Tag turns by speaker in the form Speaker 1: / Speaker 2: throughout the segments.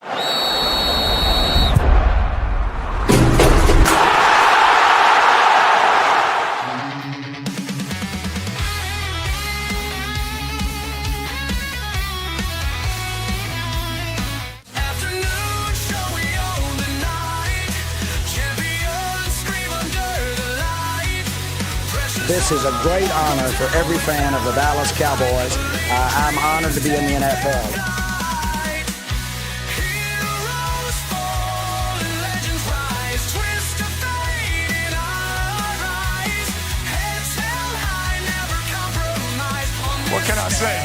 Speaker 1: This is a great honor for every fan of the Dallas Cowboys. I'm honored to be in the NFL.
Speaker 2: What can I say?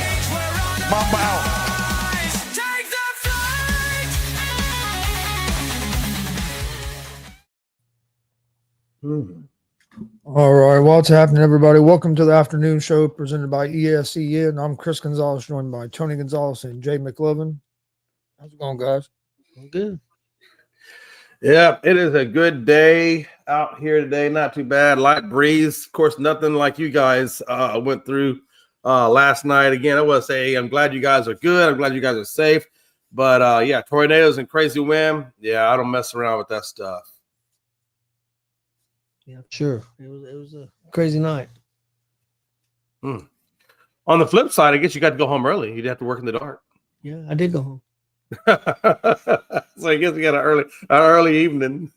Speaker 2: Mamba out.
Speaker 3: All right, what's happening, everybody? Welcome to the Afternoon Show presented by ESEN. I'm Chris Gonzalez, joined by Tony Gonzalez and Jay McLovin. How's it going, guys?
Speaker 4: Good.
Speaker 5: Yeah, it is a good day out here today. Not too bad. Light breeze. Of course, nothing like you guys went through last night. Again, I want to say I'm glad you guys are good. I'm glad you guys are safe. But, yeah, tornadoes and crazy wind. Yeah, I don't mess around with that stuff.
Speaker 4: Yeah, sure. It was a crazy night.
Speaker 5: On the flip side, I guess you got to go home early. You'd have to work in the dark.
Speaker 4: Yeah, I did go home.
Speaker 5: So I guess we got an early evening.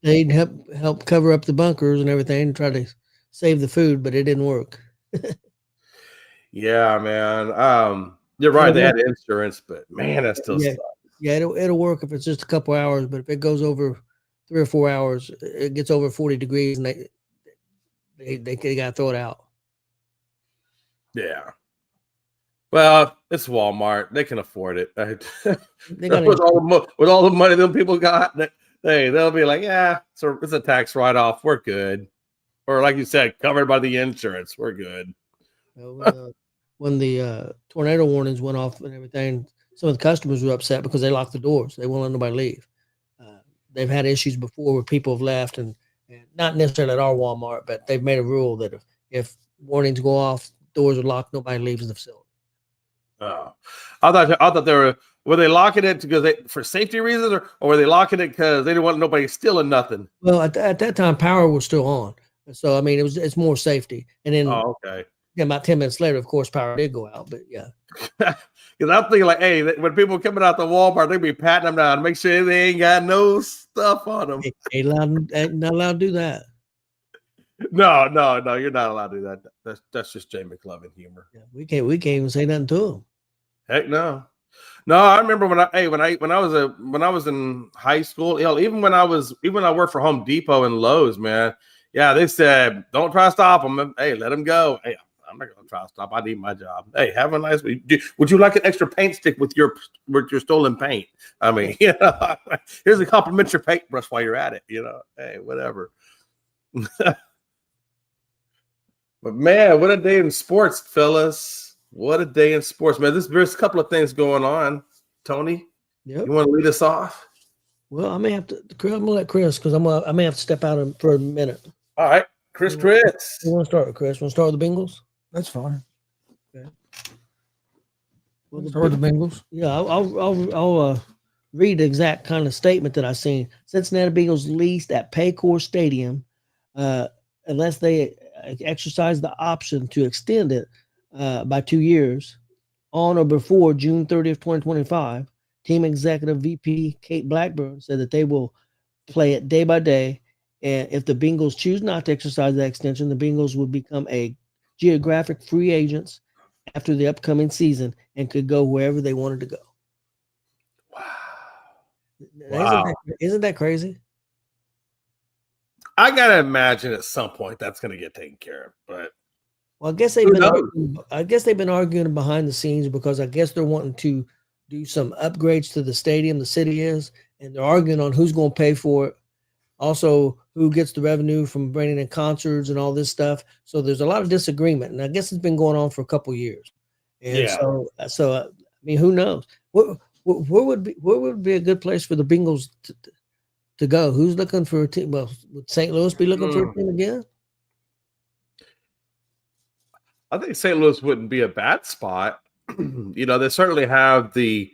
Speaker 4: They'd help cover up the bunkers and everything and try to save the food, but it didn't work.
Speaker 5: Yeah, man. You're right. They had insurance, but man, that still sucks.
Speaker 4: Yeah, it'll work if it's just a couple hours, but if it goes over 3 or 4 hours, it gets over 40 degrees, and they got to throw it out.
Speaker 5: Yeah. Well, it's Walmart. They can afford it. With all the money them people got, they'll be like, yeah, it's a tax write-off. We're good. Or like you said, covered by the insurance. We're good.
Speaker 4: When the tornado warnings went off and everything, some of the customers were upset because they locked the doors. They won't let nobody leave. They've had issues before where people have left, and not necessarily at our Walmart, but they've made a rule that if warnings go off, doors are locked, nobody leaves the facility.
Speaker 5: Oh, I thought were they locking it because for safety reasons, or were they locking it because they didn't want nobody stealing nothing?
Speaker 4: Well, at that time, power was still on, so I mean, it's more safety. And then,
Speaker 5: okay.
Speaker 4: Yeah, about 10 minutes later, of course, power did go out, but yeah.
Speaker 5: Because I'm thinking like, hey, when people coming out the Walmart, they be patting them down, make sure they ain't got no stuff on them.
Speaker 4: Ain't not allowed to do that.
Speaker 5: No, you're not allowed to do that. That's just Jay McLovin humor.
Speaker 4: Yeah, we can't even say nothing to them.
Speaker 5: Heck no. No, I remember when I was in high school, even when I worked for Home Depot and Lowe's, man. Yeah, they said don't try to stop them. Hey, let them go. Hey, I'm not gonna try to stop. I need my job. Hey, have a nice week. Would you like an extra paint stick with your stolen paint? I mean, here's a complimentary paintbrush while you're at it. Hey, whatever. But man, what a day in sports, fellas. What a day in sports, man. There's a couple of things going on. Tony,
Speaker 4: yep.
Speaker 5: You want to lead us off?
Speaker 4: Well, I may have to. I'm gonna let Chris because I may have to step out for a minute.
Speaker 5: All right, Chris.
Speaker 4: You want to start with Chris? Want to start with the Bengals?
Speaker 3: That's fine.
Speaker 4: Okay.
Speaker 3: Well, start with the Bengals.
Speaker 4: Yeah, I'll read the exact kind of statement that I seen. Cincinnati Bengals leased at Paycor Stadium, unless they exercise the option to extend it by 2 years, on or before June 30th, 2025. Team executive VP Kate Blackburn said that they will play it day by day. And if the Bengals choose not to exercise that extension, the Bengals would become a geographic free agents after the upcoming season and could go wherever they wanted to go.
Speaker 5: Wow.
Speaker 4: Isn't that crazy?
Speaker 5: I gotta imagine at some point that's gonna get taken care of. But
Speaker 4: well, I guess they've been arguing behind the scenes because I guess they're wanting to do some upgrades to the stadium. The city is, and they're arguing on who's going to pay for it. Also, who gets the revenue from bringing in concerts and all this stuff. So there's a lot of disagreement, and I guess it's been going on for a couple of years. And
Speaker 5: yeah.
Speaker 4: So I mean, who knows? Where would be a good place for the Bengals to go? Who's looking for a team? Well, would St. Louis be looking for a team again?
Speaker 5: I think St. Louis wouldn't be a bad spot. They certainly have the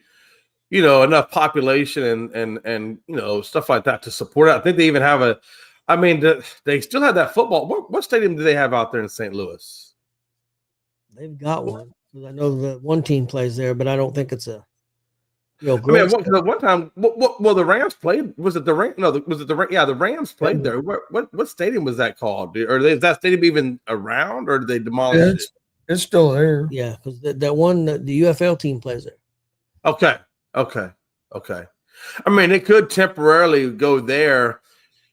Speaker 5: enough population and stuff like that to support it. I think they even have they still have that football. What stadium do they have out there in St. Louis?
Speaker 4: They've got one. I know the one team plays there, but I don't think it's a
Speaker 5: great. One time, well, the Rams played. Was it the Rams? No, was it the Rams? Yeah, the Rams played there. What stadium was that called? Or is that stadium even around, or did they demolish it?
Speaker 3: It's still there.
Speaker 4: Yeah, because that one, the UFL team plays there.
Speaker 5: Okay. I mean, they could temporarily go there,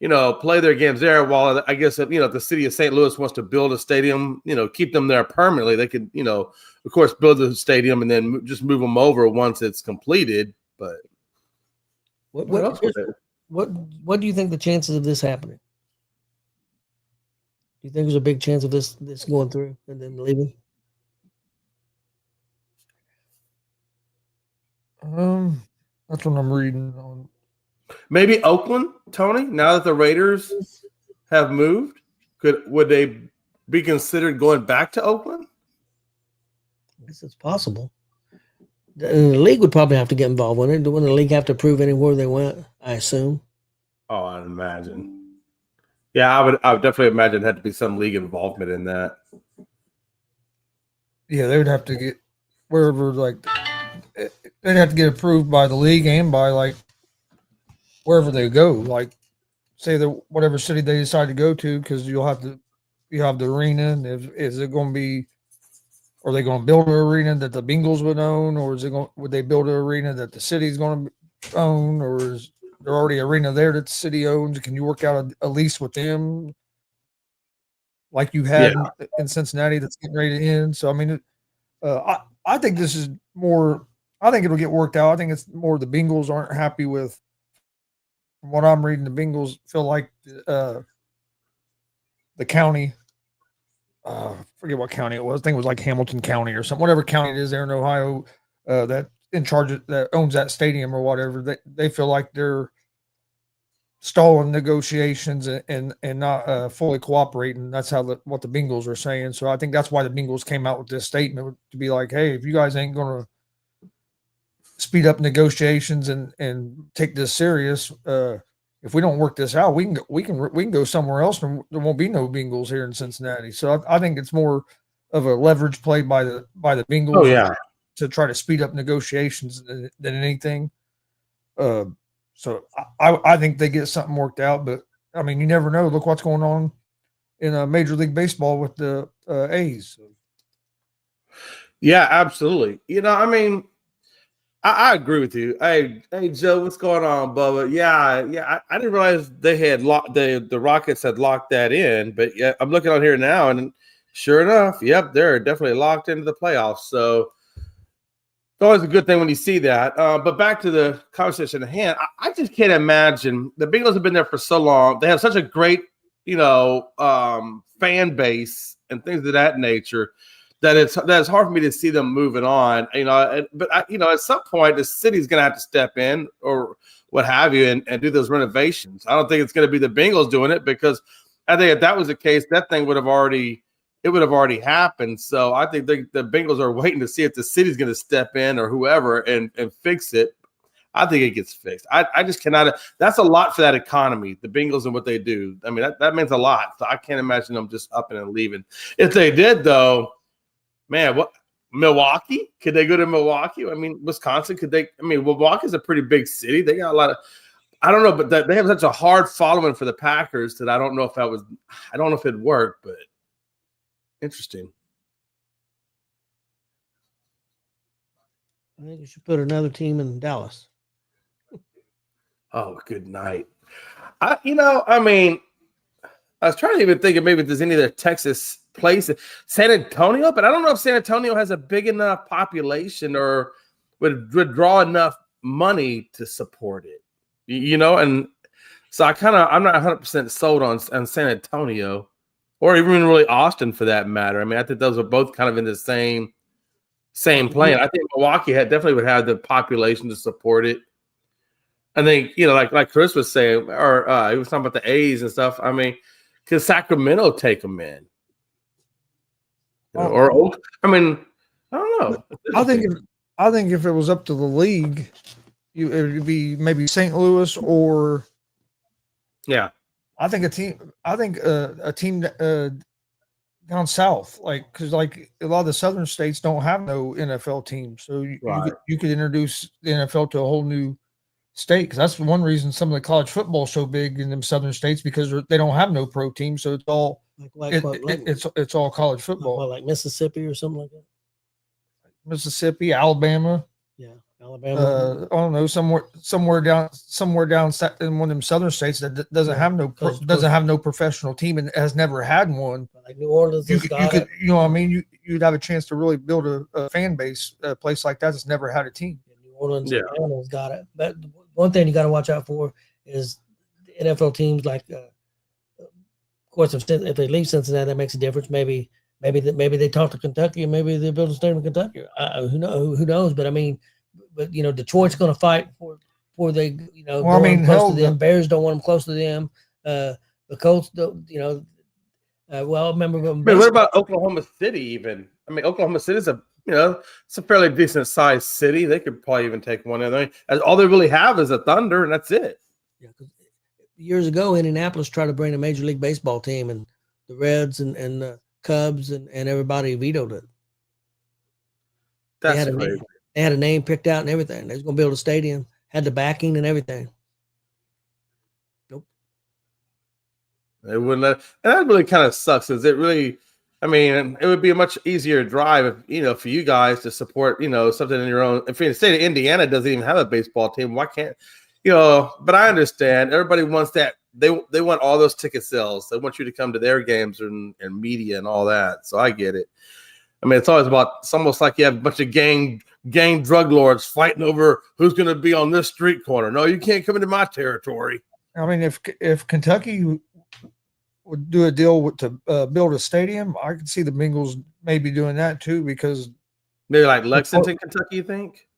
Speaker 5: play their games there while I guess if the city of St. Louis wants to build a stadium, keep them there permanently. They could, of course, build the stadium and then just move them over once it's completed. But
Speaker 4: what do you think the chances of this happening? Do you think there's a big chance of this going through and then leaving?
Speaker 3: That's what I'm reading on.
Speaker 5: Maybe Oakland, Tony. Now that the Raiders have moved, would they be considered going back to Oakland?
Speaker 4: I guess it's possible. And the league would probably have to get involved in it. Wouldn't the league have to prove anywhere they went? I assume.
Speaker 5: Oh, I'd imagine. Yeah, I would definitely imagine there had to be some league involvement in that.
Speaker 3: Yeah, they would have to get wherever they'd have to get approved by the league and by wherever they go. Like, say that whatever city they decide to go to, because you have the arena. And is it going to be? Are they going to build an arena that the Bengals would own, or would they build an arena that the city's going to own, or is there already an arena there that the city owns? Can you work out a lease with them, like you had in Cincinnati that's getting ready to end? So I mean, I think this is more. I think it'll get worked out. I think it's more the Bengals aren't happy with. From what I'm reading, the Bengals feel like the county. Forget what county it was. I think it was like Hamilton County or something. Whatever county it is there in Ohio that in charge that owns that stadium or whatever. They feel like they're stalling negotiations and not fully cooperating. That's what the Bengals are saying. So I think that's why the Bengals came out with this statement to be like, hey, if you guys ain't going to speed up negotiations and take this serious, if we don't work this out, we can go somewhere else, and there won't be no Bengals here in Cincinnati. So I think it's more of a leverage play by the Bengals to try to speed up negotiations than anything. So I think they get something worked out, but I mean, you never know. Look what's going on in Major League Baseball with the A's.
Speaker 5: Yeah, absolutely. I mean, I agree with you. Hey, Joe, what's going on, Bubba? Yeah. I didn't realize they had the Rockets had locked that in, but yeah, I'm looking on here now, and sure enough, yep, they're definitely locked into the playoffs. So it's always a good thing when you see that. But back to the conversation at hand, I just can't imagine. The Bengals have been there for so long. They have such a great, fan base and things of that nature. That's hard for me to see them moving on, but at some point the city's going to have to step in or what have you and do those renovations. I don't think it's going to be the Bengals doing it, because I think if that was the case, that thing would have already happened. So I think the Bengals are waiting to see if the city's going to step in or whoever and fix it. I think it gets fixed. I just cannot. That's a lot for that economy, the Bengals and what they do. I mean, that means a lot. So I can't imagine them just upping and leaving. If they did, though, man, what Milwaukee? Could they go to Milwaukee? I mean, Wisconsin, could they? I mean, Milwaukee's a pretty big city. They got a lot of, I don't know, but they have such a hard following for the Packers that I don't know if it'd work, but interesting.
Speaker 4: I think you should put another team in Dallas.
Speaker 5: Oh, good night. I was trying to even think of maybe if there's any other Texas place, San Antonio, but I don't know if San Antonio has a big enough population or would draw enough money to support it, and so I'm not 100% sold on San Antonio or even really Austin for that matter. I mean, I think those are both kind of in the same plane. I think Milwaukee definitely would have the population to support it. I think, like Chris was saying, or he was talking about the A's and stuff. I mean, could Sacramento take them in? Or I mean, I don't know.
Speaker 3: I think if it was up to the league, it'd be maybe St. Louis or
Speaker 5: Yeah.
Speaker 3: I think a team. I think a team down south, like because like a lot of the southern states don't have no NFL teams, so
Speaker 5: Right.
Speaker 3: you could introduce the NFL to a whole new state. Because that's one reason some of the college football is so big in them southern states because they don't have no pro team, so it's all it's all college football.
Speaker 4: like Mississippi or something like that.
Speaker 3: Mississippi, Alabama.
Speaker 4: Yeah, Alabama.
Speaker 3: I don't know, somewhere down in one of them southern states that doesn't have no professional team and has never had one.
Speaker 4: Like New Orleans,
Speaker 3: You could, you know what I mean? You'd have a chance to really build a fan base, a place like that that's never had a team.
Speaker 4: New Orleans, Alabama's got it. But one thing you got to watch out for is NFL teams like, of course, if they leave Cincinnati, that makes a difference. Maybe they talk to Kentucky, and maybe they build a stadium in Kentucky. Who knows? But I mean, Detroit's going to fight for they,
Speaker 3: Well, I mean,
Speaker 4: close to them. Bears don't want them close to them. The Colts don't, well, I remember.
Speaker 5: What about Oklahoma City? Even Oklahoma City is it's a fairly decent sized city. They could probably even take one in there. All they really have is a Thunder, and that's it.
Speaker 4: Yeah, because years ago, Indianapolis tried to bring a Major League Baseball team, and the Reds and the Cubs and everybody vetoed it.
Speaker 5: That's great.
Speaker 4: They had a name picked out and everything. They was going to build a stadium, had the backing and everything. Nope.
Speaker 5: They wouldn't let, and that really kind of sucks. Is it really? I mean, it would be a much easier drive, if, for you guys to support, something in your own. If the state of Indiana doesn't even have a baseball team, why can't, But I understand everybody wants that. They want all those ticket sales. They want you to come to their games and media and all that. So I get it. I mean, it's almost like you have a bunch of gang drug lords fighting over who's going to be on this street corner. No, you can't come into my territory.
Speaker 3: I mean, if Kentucky would do a deal to build a stadium, I could see the Bengals maybe doing that too, because
Speaker 5: maybe like Lexington, Kentucky, you think?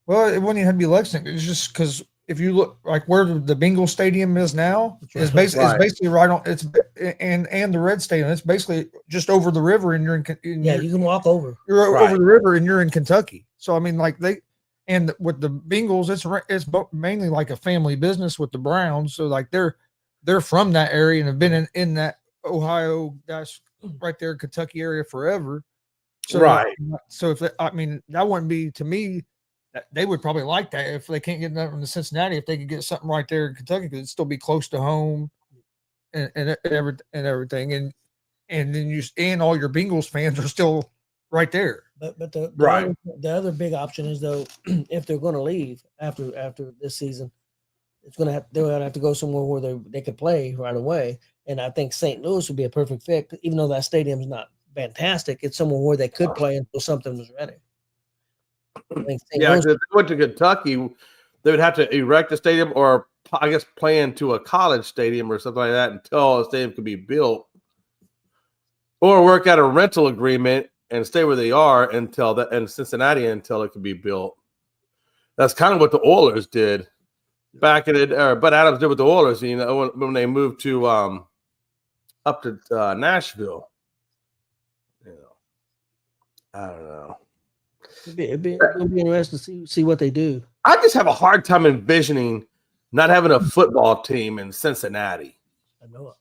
Speaker 3: Well, it wouldn't even have to be Lexington. It's just because if you look like where the Bengals stadium is now, it's basically right on. It's and the Red Stadium. It's basically just over the river, and you can
Speaker 4: walk over.
Speaker 3: You're over the river, and you're in Kentucky. So I mean, like with the Bengals, it's mainly like a family business with the Browns. So like they're from that area and have been in that Ohio right there, Kentucky area forever. So
Speaker 5: right.
Speaker 3: So that wouldn't be, to me. They would probably like that if they can't get nothing in Cincinnati. If they could get something right there in Kentucky, because it'd still be close to home, and everything, and then all your Bengals fans are still right there.
Speaker 4: But the other big option is, though, if they're going to leave after this season, they're going to have to go somewhere where they could play right away. And I think St. Louis would be a perfect fit, even though that stadium's not fantastic. It's somewhere where they could play until something was ready.
Speaker 5: Yeah, because if they went to Kentucky, they would have to erect a stadium, or I guess play into a college stadium or something like that until a stadium could be built, or work out a rental agreement and stay where they are in Cincinnati until it could be built. That's kind of what the Oilers did back in it. Bud Adams did with the Oilers, when they moved to up to Nashville. I don't know.
Speaker 4: It'd be interesting to see what they do.
Speaker 5: I just have a hard time envisioning not having a football team in Cincinnati.
Speaker 4: I know.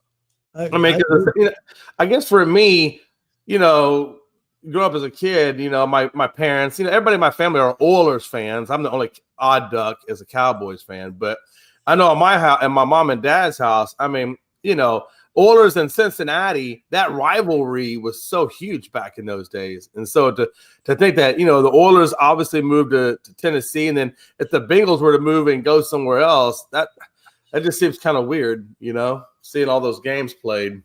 Speaker 5: I guess for me, growing up as a kid, my parents, everybody in my family are Oilers fans. I'm the only odd duck as a Cowboys fan, but I know in my house and my mom and dad's house, Oilers and Cincinnati, that rivalry was so huge back in those days. And so to think that, the Oilers obviously moved to Tennessee, and then if the Bengals were to move and go somewhere else, that just seems kind of weird, seeing all those games played.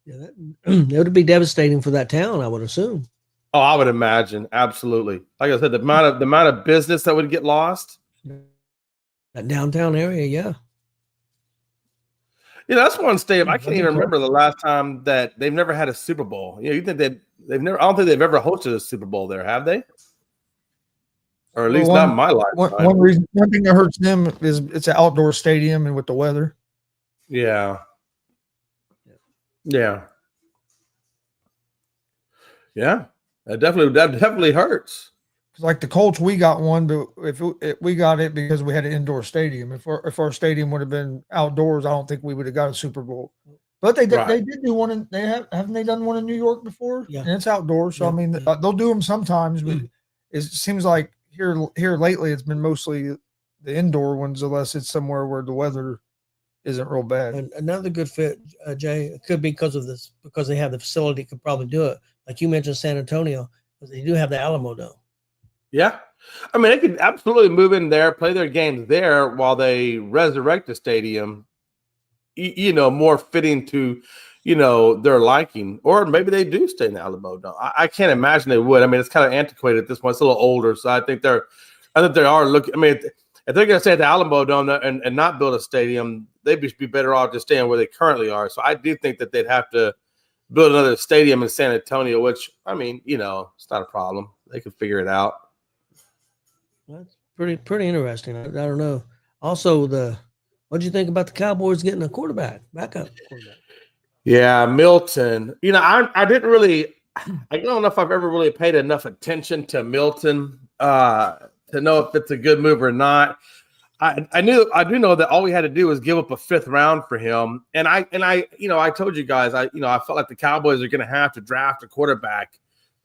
Speaker 4: Yeah, that would be devastating for that town, I would assume.
Speaker 5: Oh, I would imagine. Absolutely. Like I said, the amount of business that would get lost.
Speaker 4: That downtown area, yeah.
Speaker 5: That's one stadium. I can't even remember the last time that they've never had a Super Bowl. You think they've never? I don't think they've ever hosted a Super Bowl there, have they? Or at least not in my lifetime.
Speaker 3: One thing that hurts them is it's an outdoor stadium and with the weather.
Speaker 5: Yeah. That definitely hurts.
Speaker 3: like the Colts, we got one, but if we got it because we had an indoor stadium. If our stadium would have been outdoors, I don't think we would have got a Super Bowl. But they did.
Speaker 5: Right.
Speaker 3: They did do one. Haven't they done one in New York before?
Speaker 4: Yeah.
Speaker 3: And it's outdoors. So
Speaker 4: Yeah.
Speaker 3: I mean, they'll do them sometimes, but it seems like here lately it's been mostly the indoor ones, unless it's somewhere where the weather isn't real bad.
Speaker 4: And another good fit, Jay, it could be because they have the facility, could probably do it. Like you mentioned, San Antonio, because they do have the Alamo Dome.
Speaker 5: Yeah. I mean, they could absolutely move in there, play their games there while they resurrect the stadium, more fitting to, their liking. Or maybe they do stay in the Alamo Dome. I can't imagine they would. I mean, it's kind of antiquated at this point. It's a little older. So I think they are looking. I mean, if they're going to stay at the Alamo Dome and not build a stadium, they'd be better off just staying where they currently are. So I do think that they'd have to build another stadium in San Antonio, which, I mean, it's not a problem. They can figure it out.
Speaker 4: That's pretty interesting. I don't know. Also, what do you think about the Cowboys getting a backup quarterback?
Speaker 5: Yeah, Milton. I didn't really. I don't know if I've ever really paid enough attention to Milton to know if it's a good move or not. I do know that all we had to do was give up a 5th round for him, and I told you guys I felt like the Cowboys are going to have to draft a quarterback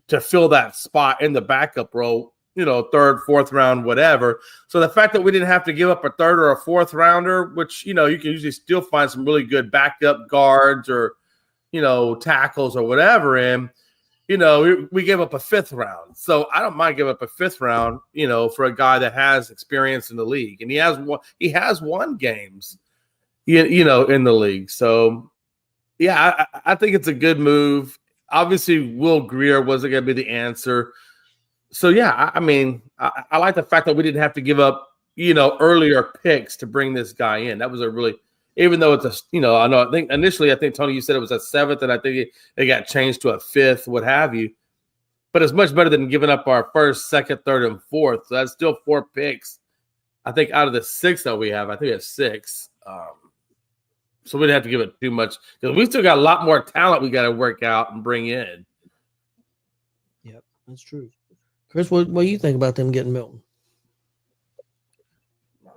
Speaker 5: to fill that spot in the backup role. 3rd, 4th round, whatever. So the fact that we didn't have to give up a 3rd or a 4th rounder, which, you can usually still find some really good backup guards or, tackles or whatever in, we gave up a 5th round. So I don't mind giving up a 5th round, for a guy that has experience in the league. And he has won games, in the league. So, yeah, I think it's a good move. Obviously, Will Grier wasn't going to be the answer. So, yeah, I mean, I like the fact that we didn't have to give up, earlier picks to bring this guy in. That was a really, even though it's I think initially, Tony, you said it was a 7th, and I think it got changed to a 5th, what have you. But it's much better than giving up our 1st, 2nd, 3rd, and 4th. So that's still 4 picks. I think out of the 6 that we have, I think it's 6. So we didn't have to give it too much because we still got a lot more talent we got to work out and bring in.
Speaker 4: Yep, that's true. Chris, what do you think about them getting Milton?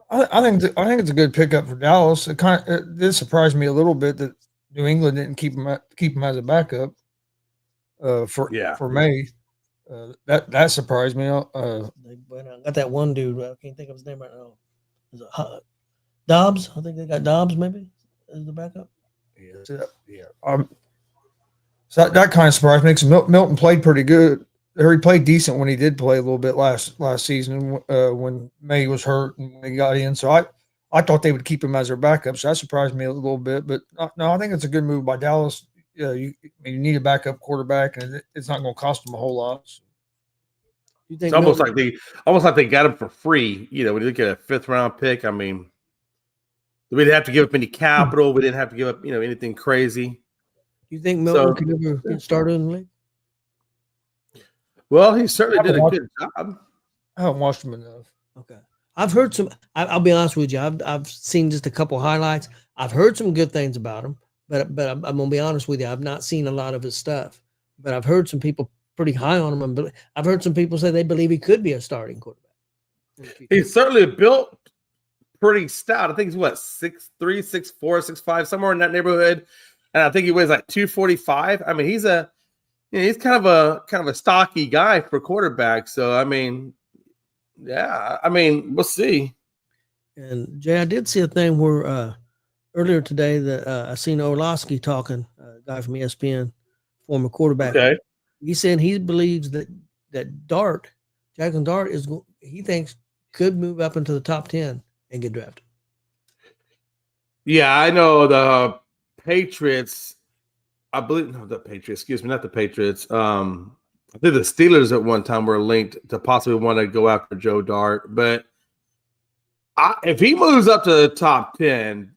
Speaker 3: I think it's a good pickup for Dallas. It did surprise me a little bit that New England didn't keep him as a backup for May. That surprised me.
Speaker 4: I got that one dude. I can't think of his name right now. Is it Dobbs? I think they got Dobbs maybe as the backup.
Speaker 3: Yeah. So that kind of surprised me because Milton played pretty good. Or he played decent when he did play a little bit last season when May was hurt and when he got in. So I thought they would keep him as their backup. So that surprised me a little bit. But no, I think it's a good move by Dallas. You need a backup quarterback, and it's not going to cost them a whole lot. So.
Speaker 5: It's almost like they got him for free. When you look at a 5th round pick, I mean, we didn't have to give up any capital. We didn't have to give up anything crazy.
Speaker 4: You think Milton could ever get started in the league?
Speaker 5: Well, he certainly did a good job.
Speaker 3: I haven't watched him enough.
Speaker 4: Okay. I've heard some. I'll be honest with you. I've seen just a couple highlights. I've heard some good things about him, but I'm gonna be honest with you. I've not seen a lot of his stuff, but I've heard some people pretty high on him, and I've heard some people say they believe he could be a starting quarterback.
Speaker 5: He's certainly built pretty stout. I think he's 6'3", 6'4", 6'5", somewhere in that neighborhood, and I think he weighs like 245. I mean, he's kind of a stocky guy for quarterback. So I mean, yeah, we'll see.
Speaker 4: And Jay, I did see a thing where earlier today that I seen Orlowski talking, a guy from ESPN, former quarterback.
Speaker 5: Okay.
Speaker 4: He said he believes that Jackson Dart he thinks could move up into the top 10 and get drafted.
Speaker 5: Yeah, I know the Patriots. I believe not the Patriots. Excuse me, not the Patriots. I think the Steelers at one time were linked to possibly want to go after Joe Dart. But if he moves up to the top 10,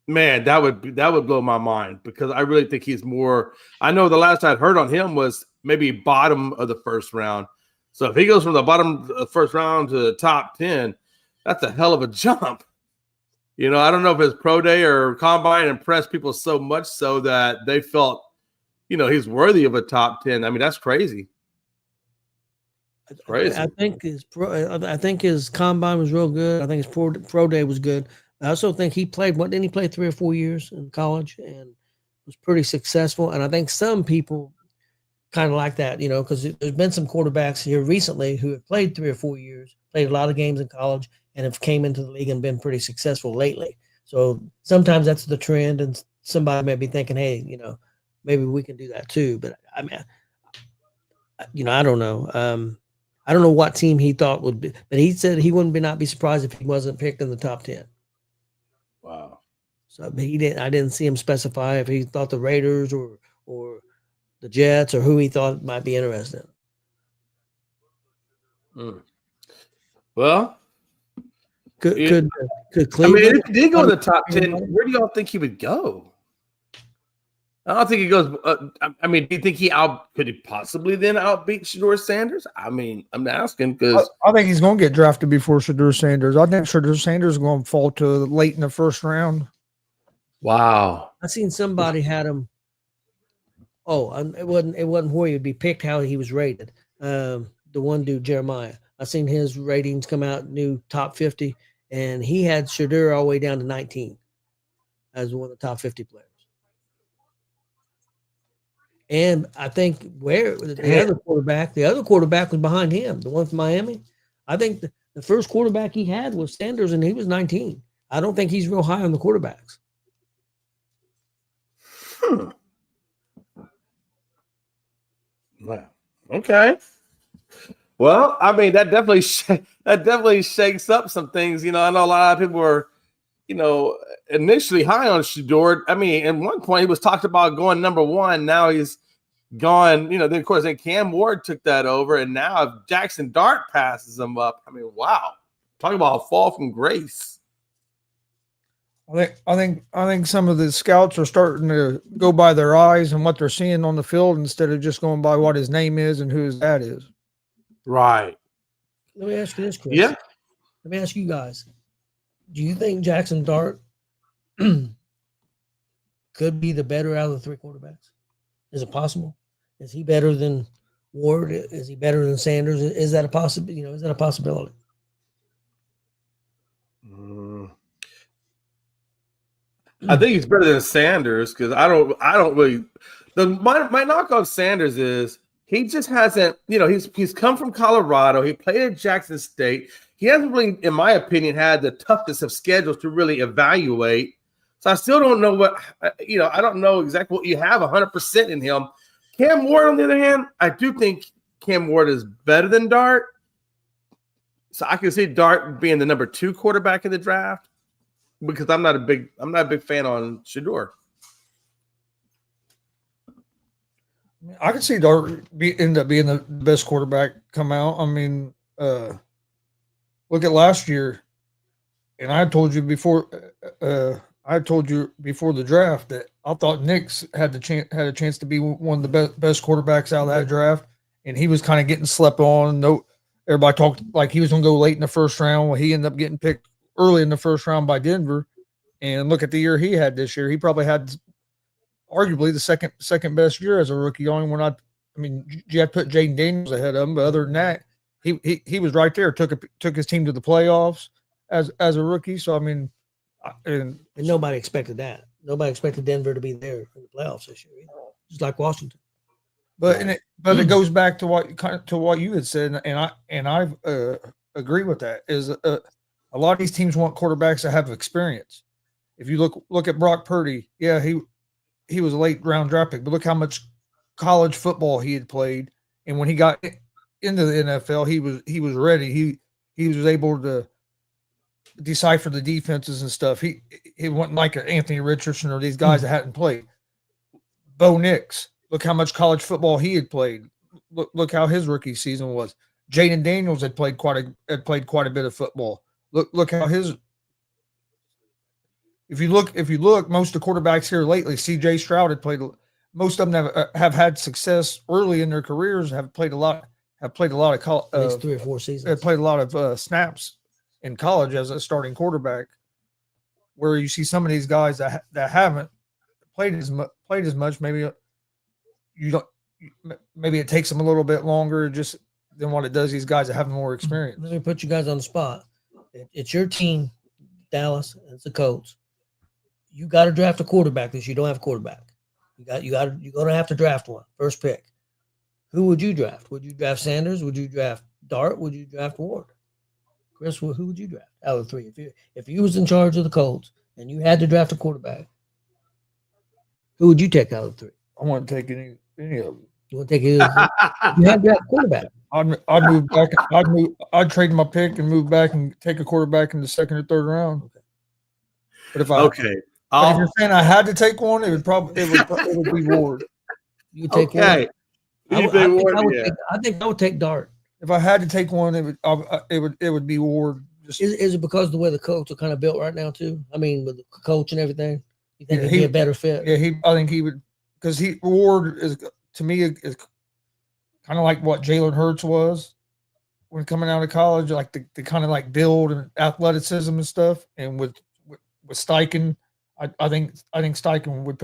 Speaker 5: man, that would blow my mind because I really think he's more. I know the last I'd heard on him was maybe bottom of the 1st round. So if he goes from the bottom of the 1st round to the top 10, that's a hell of a jump. I don't know if his pro day or combine impressed people so much so that they felt, he's worthy of a top 10. I mean, that's crazy. Crazy.
Speaker 4: I think his combine was real good. I think his pro day was good. I also think he played. What didn't he play 3 or 4 years in college and was pretty successful? And I think some people kind of like that, because there's been some quarterbacks here recently who have played 3 or 4 years, played a lot of games in college, and have came into the league and been pretty successful lately. So sometimes that's the trend, and somebody may be thinking, hey, maybe we can do that too. But I mean, I don't know. I don't know what team he thought would be, but he said he wouldn't not be surprised if he wasn't picked in the top 10.
Speaker 5: Wow.
Speaker 4: So but I didn't see him specify if he thought the Raiders or the Jets or who he thought might be interested.
Speaker 5: Well,
Speaker 4: could
Speaker 5: Cleveland? I mean, if he did go in the top 10, where do y'all think he would go? I don't think he goes. I mean, do you think could he possibly then outbeat Shedeur Sanders? I mean, I'm asking because
Speaker 3: I think he's going to get drafted before Shedeur Sanders. I think Shedeur Sanders is going to fall to late in the first round.
Speaker 5: Wow.
Speaker 4: I seen somebody had him. Oh, it wasn't where he'd be picked, how he was rated. The one dude, Jeremiah. I seen his ratings come out, new top 50, and he had Shedeur all the way down to 19 as one of the top 50 players. And I think the other quarterback was behind him, the one from Miami. I think the first quarterback he had was Sanders, and he was 19. I don't think he's real high on the quarterbacks.
Speaker 5: Wow. Okay. Well, I mean, that definitely shakes up some things. I know a lot of people were, initially high on Shedeur. I mean, at one point he was talked about going number 1. Now he's gone. Then of course, then Cam Ward took that over, and now if Jackson Dart passes him up, I mean, wow, talking about a fall from grace.
Speaker 3: I think some of the scouts are starting to go by their eyes and what they're seeing on the field instead of just going by what his name is and who his dad is.
Speaker 5: Right.
Speaker 4: Let me ask you this, Chris.
Speaker 5: Yeah.
Speaker 4: Let me ask you guys. Do you think Jackson Dart could be the better out of the 3 quarterbacks? Is it possible? Is he better than Ward? Is he better than Sanders? Is that a possibility? Is that a possibility?
Speaker 5: I think he's better than Sanders because I don't really. My knock on Sanders is he just hasn't. He's come from Colorado. He played at Jackson State. He hasn't really, in my opinion, had the toughest of schedules to really evaluate. So I still don't know what I don't know exactly what you have 100% in him. Cam Ward, on the other hand, I do think Cam Ward is better than Dart. So I can see Dart being the number 2 quarterback in the draft because I'm not a big fan on Shedeur.
Speaker 3: I can see Dart end up being the best quarterback come out. I mean, look at last year, and I told you before the draft that I thought Nix had a chance to be one of the best quarterbacks out of that draft, and he was kind of getting slept on. No, everybody talked like he was going to go late in the first round. Well, he ended up getting picked early in the first round by Denver, and look at the year he had this year. He probably had arguably the second best year as a rookie. You had to put Jaden Daniels ahead of him, but other than that, he was right there. Took his team to the playoffs as a rookie. So I mean.
Speaker 4: And nobody expected that. Nobody expected Denver to be there in the playoffs this year, just like Washington.
Speaker 3: But it goes back to what you had said, and I agree with that. Is a lot of these teams want quarterbacks that have experience. If you look at Brock Purdy, yeah, he was a late round draft pick, but look how much college football he had played, and when he got into the NFL, he was ready. He was able to decipher the defenses and stuff. He wasn't like Anthony Richardson or these guys that hadn't played. Bo Nix, look how much college football he had played. Look how his rookie season was. Jaden Daniels had played quite a bit of football. Look how his. If you look, most of the quarterbacks here lately, C.J. Stroud had played. Most of them have had success early in their careers. Have played a lot of
Speaker 4: 3 or 4 seasons.
Speaker 3: Have played a lot of snaps in college as a starting quarterback, where you see some of these guys that haven't played as much. Maybe it takes them a little bit longer. Just than what it does these guys that have more experience.
Speaker 4: Let me put you guys on the spot. It's your team, Dallas. It's the Colts. You got to draft a quarterback this year. You don't have a quarterback. You're gonna have to draft one. First pick. Who would you draft? Would you draft Sanders? Would you draft Dart? Would you draft Ward? Chris, who would you draft out of the three? If you was in charge of the Colts and you had to draft a quarterback, who would you take out of the three?
Speaker 3: I wouldn't take any of them.
Speaker 4: You want to take either? You had to draft a quarterback.
Speaker 3: I'd move back. I'd trade my pick and move back and take a quarterback in the second or third round.
Speaker 4: Okay.
Speaker 3: But if you're saying I had to take one, it would be Ward.
Speaker 4: You would take
Speaker 5: okay.
Speaker 4: one. I think I would take Dart.
Speaker 3: If I had to take one, it would be Ward.
Speaker 4: Is it because of the way the Colts are kind of built right now too? I mean, with the coach and everything, you think he'd be a better fit?
Speaker 3: Yeah, I think he would, because Ward is, to me, is kind of like what Jalen Hurts was when coming out of college, like the kind of like build and athleticism and stuff. And with Steichen, I think Steichen would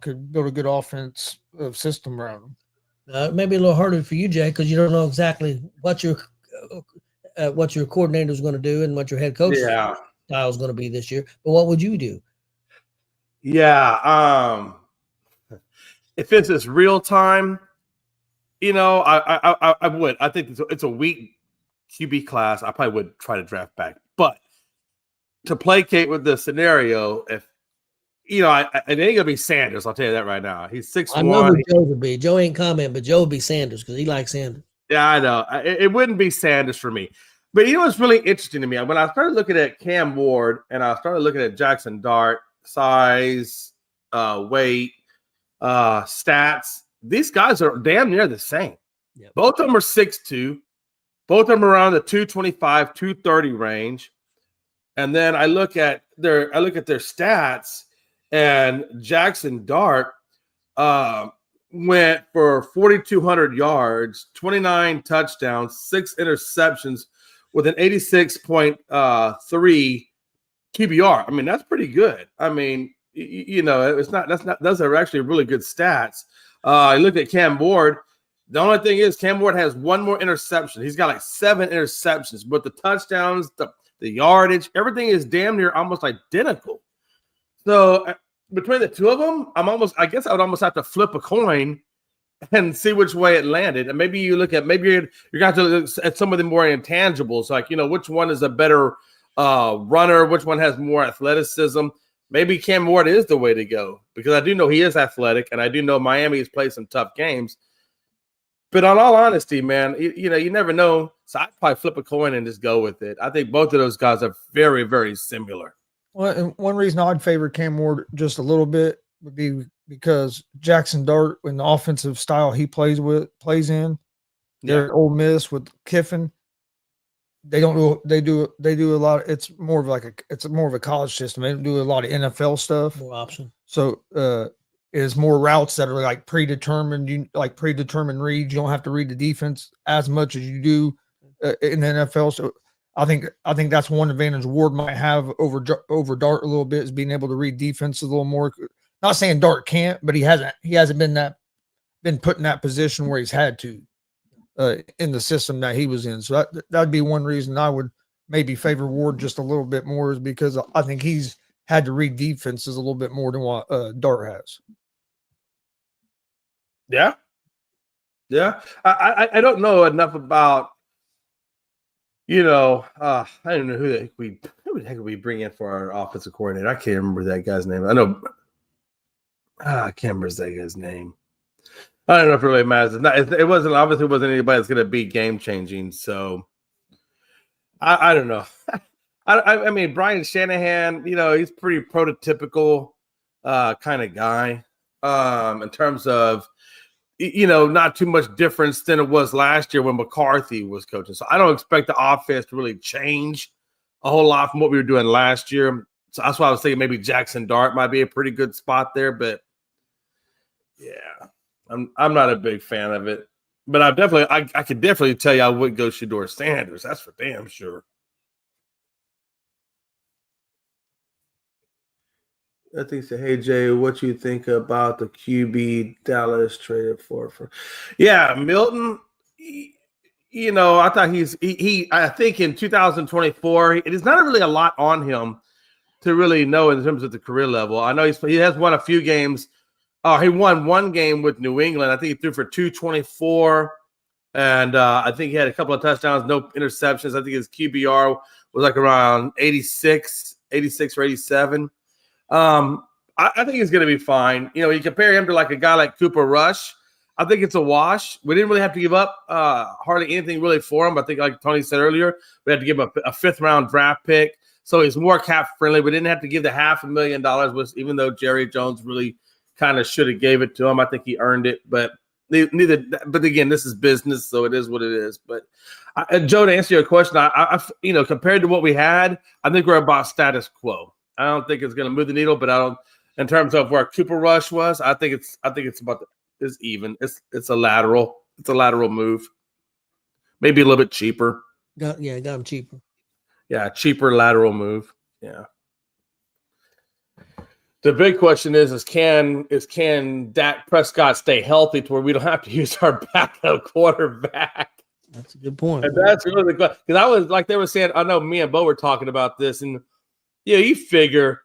Speaker 3: could build a good offense system around him.
Speaker 4: It may be a little harder for you, Jay, because you don't know exactly what your coordinator is going to do and what your head coach style is going to be this year. But what would you do?
Speaker 5: Yeah, if it's this real time, I would. I think it's a weak QB class. I probably would try to draft back, but to placate with the scenario, if it ain't gonna be Sanders. I'll tell you that right now. He's 6'1".
Speaker 4: I know who Joe would be. Joe ain't comment, but Joe would be Sanders because he likes Sanders.
Speaker 5: Yeah, I know. It wouldn't be Sanders for me. But what's really interesting to me? When I started looking at Cam Ward and I started looking at Jackson Dart, size, weight, stats, these guys are damn near the same.
Speaker 4: Yep.
Speaker 5: Both of them are 6'2". Both of them are around the 225, 230 range. And then I look at their stats, and Jackson Dart went for 4,200 yards, 29 touchdowns, 6 interceptions with an 86.3 QBR. I mean, that's pretty good. I mean, those are actually really good stats. I looked at Cam Ward. The only thing is Cam Ward has one more interception. He's got like 7 interceptions, but the touchdowns, the yardage, everything is damn near almost identical. So between the two of them, I guess I would almost have to flip a coin and see which way it landed. And maybe you're going to have to look at some of the more intangibles, like, which one is a better runner, which one has more athleticism. Maybe Cam Ward is the way to go, because I do know he is athletic, and I do know Miami has played some tough games. But on all honesty, man, you never know. So I'd probably flip a coin and just go with it. I think both of those guys are very, very similar.
Speaker 3: Well, and one reason I'd favor Cam Ward just a little bit would be because Jackson Dart, in the offensive style he plays in, they're at Ole Miss with Kiffin. They do a lot. It's more of a college system. They don't do a lot of NFL stuff.
Speaker 4: More option.
Speaker 3: So is more routes that are like predetermined. Predetermined reads. You don't have to read the defense as much as you do in the NFL. So I think that's one advantage Ward might have over Dart a little bit, is being able to read defense a little more. Not saying Dart can't, but he hasn't been put in that position where he's had to in the system that he was in. So that'd be one reason I would maybe favor Ward just a little bit more, is because I think he's had to read defenses a little bit more than what Dart has.
Speaker 5: Yeah. I don't know enough about, I don't know who the heck we bring in for our offensive coordinator. I can't remember that guy's name. I know. I can't remember that guy's name. I don't know if it really matters. It wasn't anybody that's going to be game changing. So I don't know. I mean, Brian Shanahan, he's pretty prototypical kind of guy in terms of, not too much difference than it was last year when McCarthy was coaching. So I don't expect the offense to really change a whole lot from what we were doing last year. So that's why I was thinking maybe Jackson Dart might be a pretty good spot there. But yeah, I'm not a big fan of it. But I could definitely tell you I would go Shedeur Sanders. That's for damn sure. I think so. Hey Jay, what you think about the QB Dallas traded for? Yeah, Milton. I thought I think in 2024, it is not really a lot on him to really know in terms of the career level. I know he has won a few games. Oh, he won one game with New England. I think he threw for 224, and I think he had a couple of touchdowns, no interceptions. I think his QBR was like around 86 or 87. I think he's going to be fine. You compare him to like a guy like Cooper Rush. I think it's a wash. We didn't really have to give up hardly anything really for him. I think, like Tony said earlier, we had to give him a fifth-round draft pick. So he's more cap-friendly. We didn't have to give the $500,000, even though Jerry Jones really kind of should have gave it to him. I think he earned it. But again, this is business, so it is what it is. But, Joe, to answer your question, I compared to what we had, I think we're about status quo. I don't think it's going to move the needle, but I don't. In terms of where Cooper Rush was, I think it's about it's even. It's a lateral. It's a lateral move. Maybe a little bit cheaper.
Speaker 4: Got him cheaper.
Speaker 5: Yeah, cheaper lateral move. Yeah. The big question is can Dak Prescott stay healthy to where we don't have to use our backup quarterback?
Speaker 4: That's a good point.
Speaker 5: And that's really the question. Because I was like they were saying, I know me and Bo were talking about this, and you figure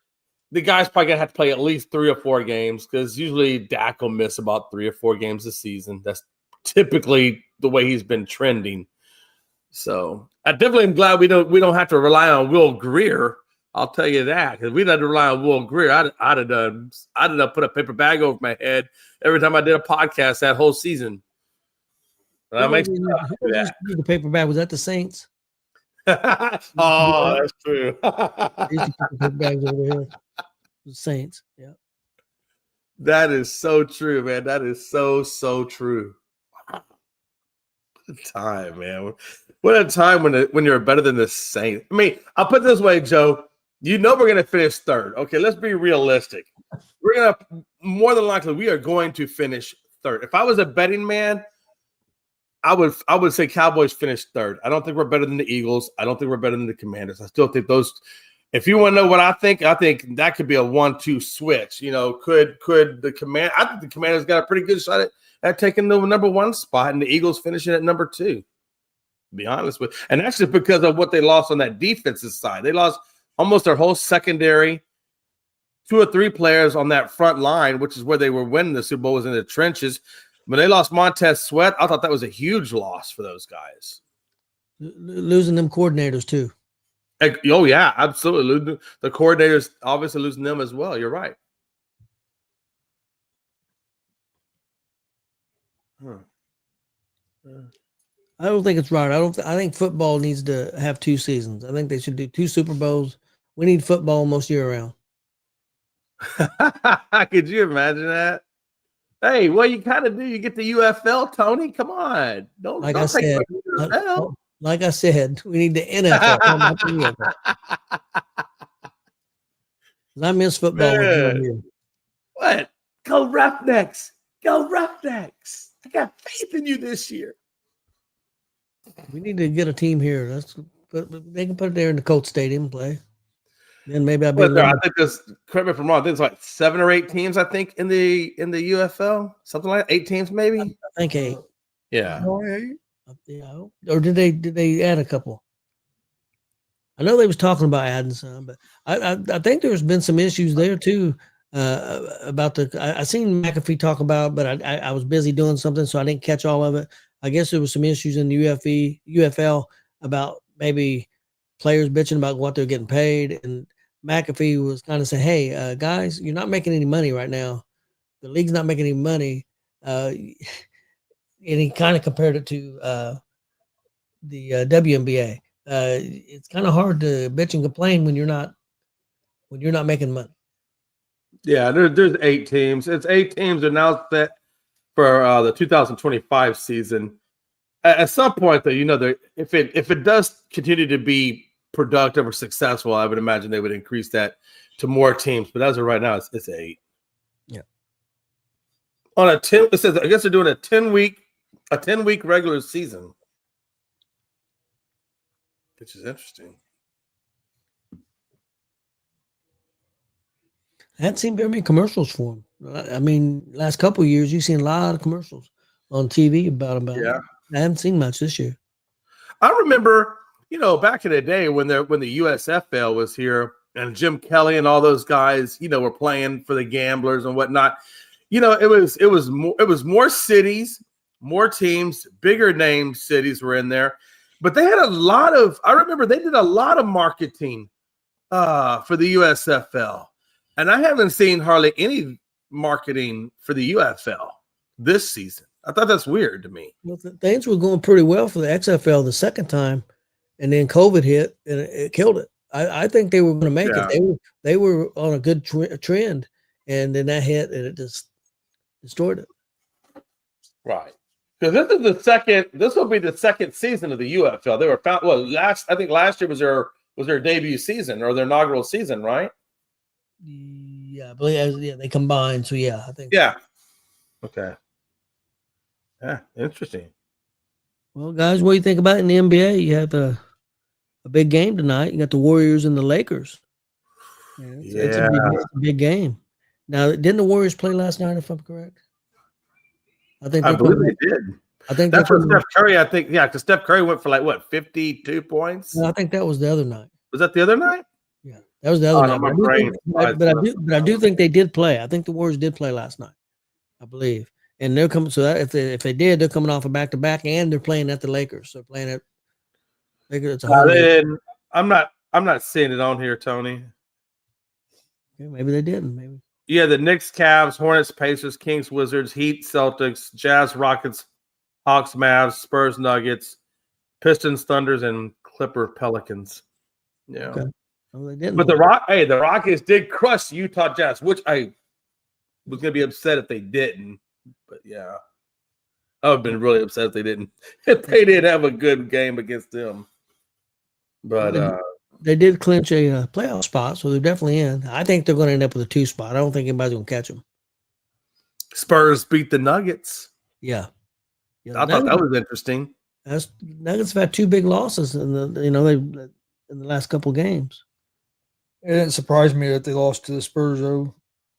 Speaker 5: the guy's probably gonna have to play at least 3 or 4 games because usually Dak will miss about 3 or 4 games a season. That's typically the way he's been trending. So I definitely am glad we don't have to rely on Will Greer. I'll tell you that, because we'd had to rely on Will Greer. I'd have put a paper bag over my head every time I did a podcast that whole season. But
Speaker 4: the paper bag was that the Saints?
Speaker 5: Oh, that's true.
Speaker 4: Paper bags over here. The Saints, yeah.
Speaker 5: That is so true, man. That is so true. What a time, man. What a time when you're better than the Saints. I mean, I'll put it this way, Joe. We're going to finish third. Okay, let's be realistic. We're going to, more than likely, we are going to finish third. If I was a betting man, I would say Cowboys finish third. I don't think we're better than the Eagles. I don't think we're better than the Commanders. I still think those. If you want to know what I think that could be a 1-2 switch. Could the Command? I think the Commanders got a pretty good shot at taking the number 1 spot, and the Eagles finishing at number 2. To be honest with, and that's just because of what they lost on that defensive side. They lost almost their whole secondary, 2 or 3 players on that front line, which is where they were winning the Super Bowl, was in the trenches. When they lost Montez Sweat, I thought that was a huge loss for those guys.
Speaker 4: Losing them coordinators too.
Speaker 5: Oh, yeah, absolutely. The coordinators obviously losing them as well. You're right.
Speaker 4: I don't think it's right. I think football needs to have 2 seasons. I think they should do 2 Super Bowls. We need football most year round.
Speaker 5: Could you imagine that? Hey, well, you kind of do. You get the UFL, Tony. Come on. Don't take UFL.
Speaker 4: Like I said, we need the NFL. Not the UFL. I miss football.
Speaker 5: What? Go Roughnecks. Go Roughnecks. I got faith in you this year.
Speaker 4: We need to get a team here. They can put it there in the Colts Stadium and play. Then maybe I think
Speaker 5: correct me if I'm wrong. I think it's like 7 or 8 teams. I think in the UFL, something like that. 8 teams, maybe.
Speaker 4: I think 8.
Speaker 5: Yeah.
Speaker 4: Or did they add a couple? I know they was talking about adding some, but I think there's been some issues there too. About I seen McAfee talk about, but I was busy doing something, so I didn't catch all of it. I guess there was some issues in the UFL about maybe players bitching about what they're getting paid, and McAfee was kind of saying, "Hey, guys, you're not making any money right now. The league's not making any money." And he kind of compared it to the WNBA. It's kind of hard to bitch and complain when you're not making money.
Speaker 5: Yeah, there's 8 teams. It's 8 teams are now set for the 2025 season. At some point, though, if it does continue to be productive or successful, I would imagine they would increase that to more teams. But as of right now, it's 8.
Speaker 4: Yeah.
Speaker 5: On a 10, it says I guess they're doing a 10-week regular season, which is interesting.
Speaker 4: I haven't seen very many commercials for him. I mean, last couple of years, you've seen a lot of commercials on TV about him.
Speaker 5: Yeah.
Speaker 4: I haven't seen much this year.
Speaker 5: I remember, back in the day when the USFL was here and Jim Kelly and all those guys, were playing for the Gamblers and whatnot. It was more cities, more teams, bigger name cities were in there, but they had I remember they did a lot of marketing for the USFL, and I haven't seen hardly any marketing for the UFL this season. I thought that's weird to me.
Speaker 4: Well, things were going pretty well for the XFL the second time, and then COVID hit and it killed it. I think they were going to make it. They were on a good trend, and then that hit and it just destroyed it.
Speaker 5: Right. Because this will be the second season of the UFL. They were found. Well, I think last year was their debut season or their inaugural season, right?
Speaker 4: Yeah, I believe they combined. So yeah, I think.
Speaker 5: Yeah. Okay. Yeah, interesting.
Speaker 4: Well, guys, what do you think about it in the NBA? You have a big game tonight. You got the Warriors and the Lakers. It's a big game. Now, didn't the Warriors play last night, if I'm correct?
Speaker 5: I believe they did.
Speaker 4: I think
Speaker 5: that's what Steph Curry, because Steph Curry went for 52 points?
Speaker 4: No, I think that was the other night.
Speaker 5: Was that the other night?
Speaker 4: Yeah, that was the other night. But I do think they did play. I think the Warriors did play last night, I believe. And they're coming. So if they did, they're coming off a back-to-back, and they're playing at the Lakers. So playing at Lakers.
Speaker 5: I'm not seeing it on here, Tony.
Speaker 4: Okay, maybe they didn't. Maybe.
Speaker 5: Yeah, the Knicks, Cavs, Hornets, Pacers, Kings, Wizards, Heat, Celtics, Jazz, Rockets, Hawks, Mavs, Spurs, Nuggets, Pistons, Thunders, and Clipper, Pelicans. Yeah.
Speaker 4: Okay. Well, they didn't.
Speaker 5: But the Rockets did crush Utah Jazz, which I was going to be upset if they didn't. But yeah, I would have been really upset if they didn't. If they did have a good game against them. But
Speaker 4: they did clinch a playoff spot, so they're definitely in. I think they're going to end up with a 2 spot. I don't think anybody's going to catch them.
Speaker 5: Spurs beat the Nuggets.
Speaker 4: Yeah,
Speaker 5: I thought that was interesting.
Speaker 4: Nuggets have had 2 big losses in the last couple games.
Speaker 3: It didn't surprise me that they lost to the Spurs, though.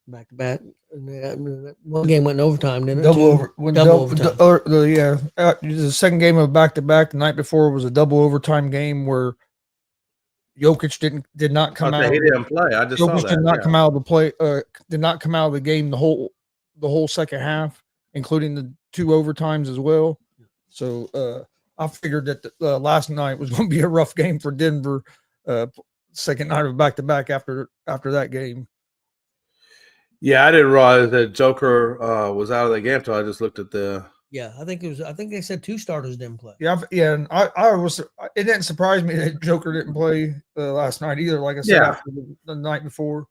Speaker 4: Back to back. One game went in overtime, didn't it?
Speaker 3: Double
Speaker 4: overtime.
Speaker 3: The second game of back to back. The night before was a double overtime game where Jokic did not come out.
Speaker 5: He didn't play. I just
Speaker 3: Jokic
Speaker 5: saw that.
Speaker 3: Did not come out of the play. Did not come out of the game the whole second half, including the 2 overtimes as well. So I figured that last night was going to be a rough game for Denver. Second night of back to back after that game.
Speaker 5: Yeah, I didn't realize that Joker was out of the game until I just looked at the.
Speaker 4: Yeah, I think they said 2 starters didn't play.
Speaker 3: Yeah, and I was. It didn't surprise me that Joker didn't play last night either. Like I said, after the night before.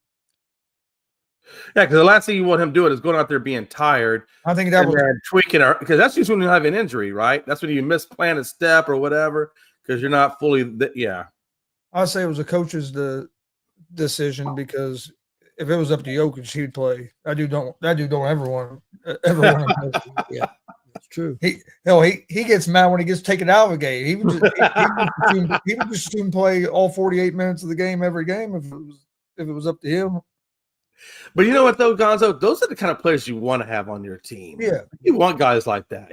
Speaker 5: Yeah, because the last thing you want him doing is going out there being tired.
Speaker 3: I think that was
Speaker 5: tweaking, because that's usually when you have an injury, right? That's when you misplan a step or whatever because you're not fully.
Speaker 3: I'd say it was a coach's decision, because if it was up to Jokic, he'd play. That dude don't ever want to play.
Speaker 4: Yeah, that's true.
Speaker 3: He gets mad when he gets taken out of a game. He would just assume play all 48 minutes of the game every game if it was up to him.
Speaker 5: But you know what, though, Gonzo? Those are the kind of players you want to have on your team.
Speaker 3: Yeah,
Speaker 5: you want guys like that.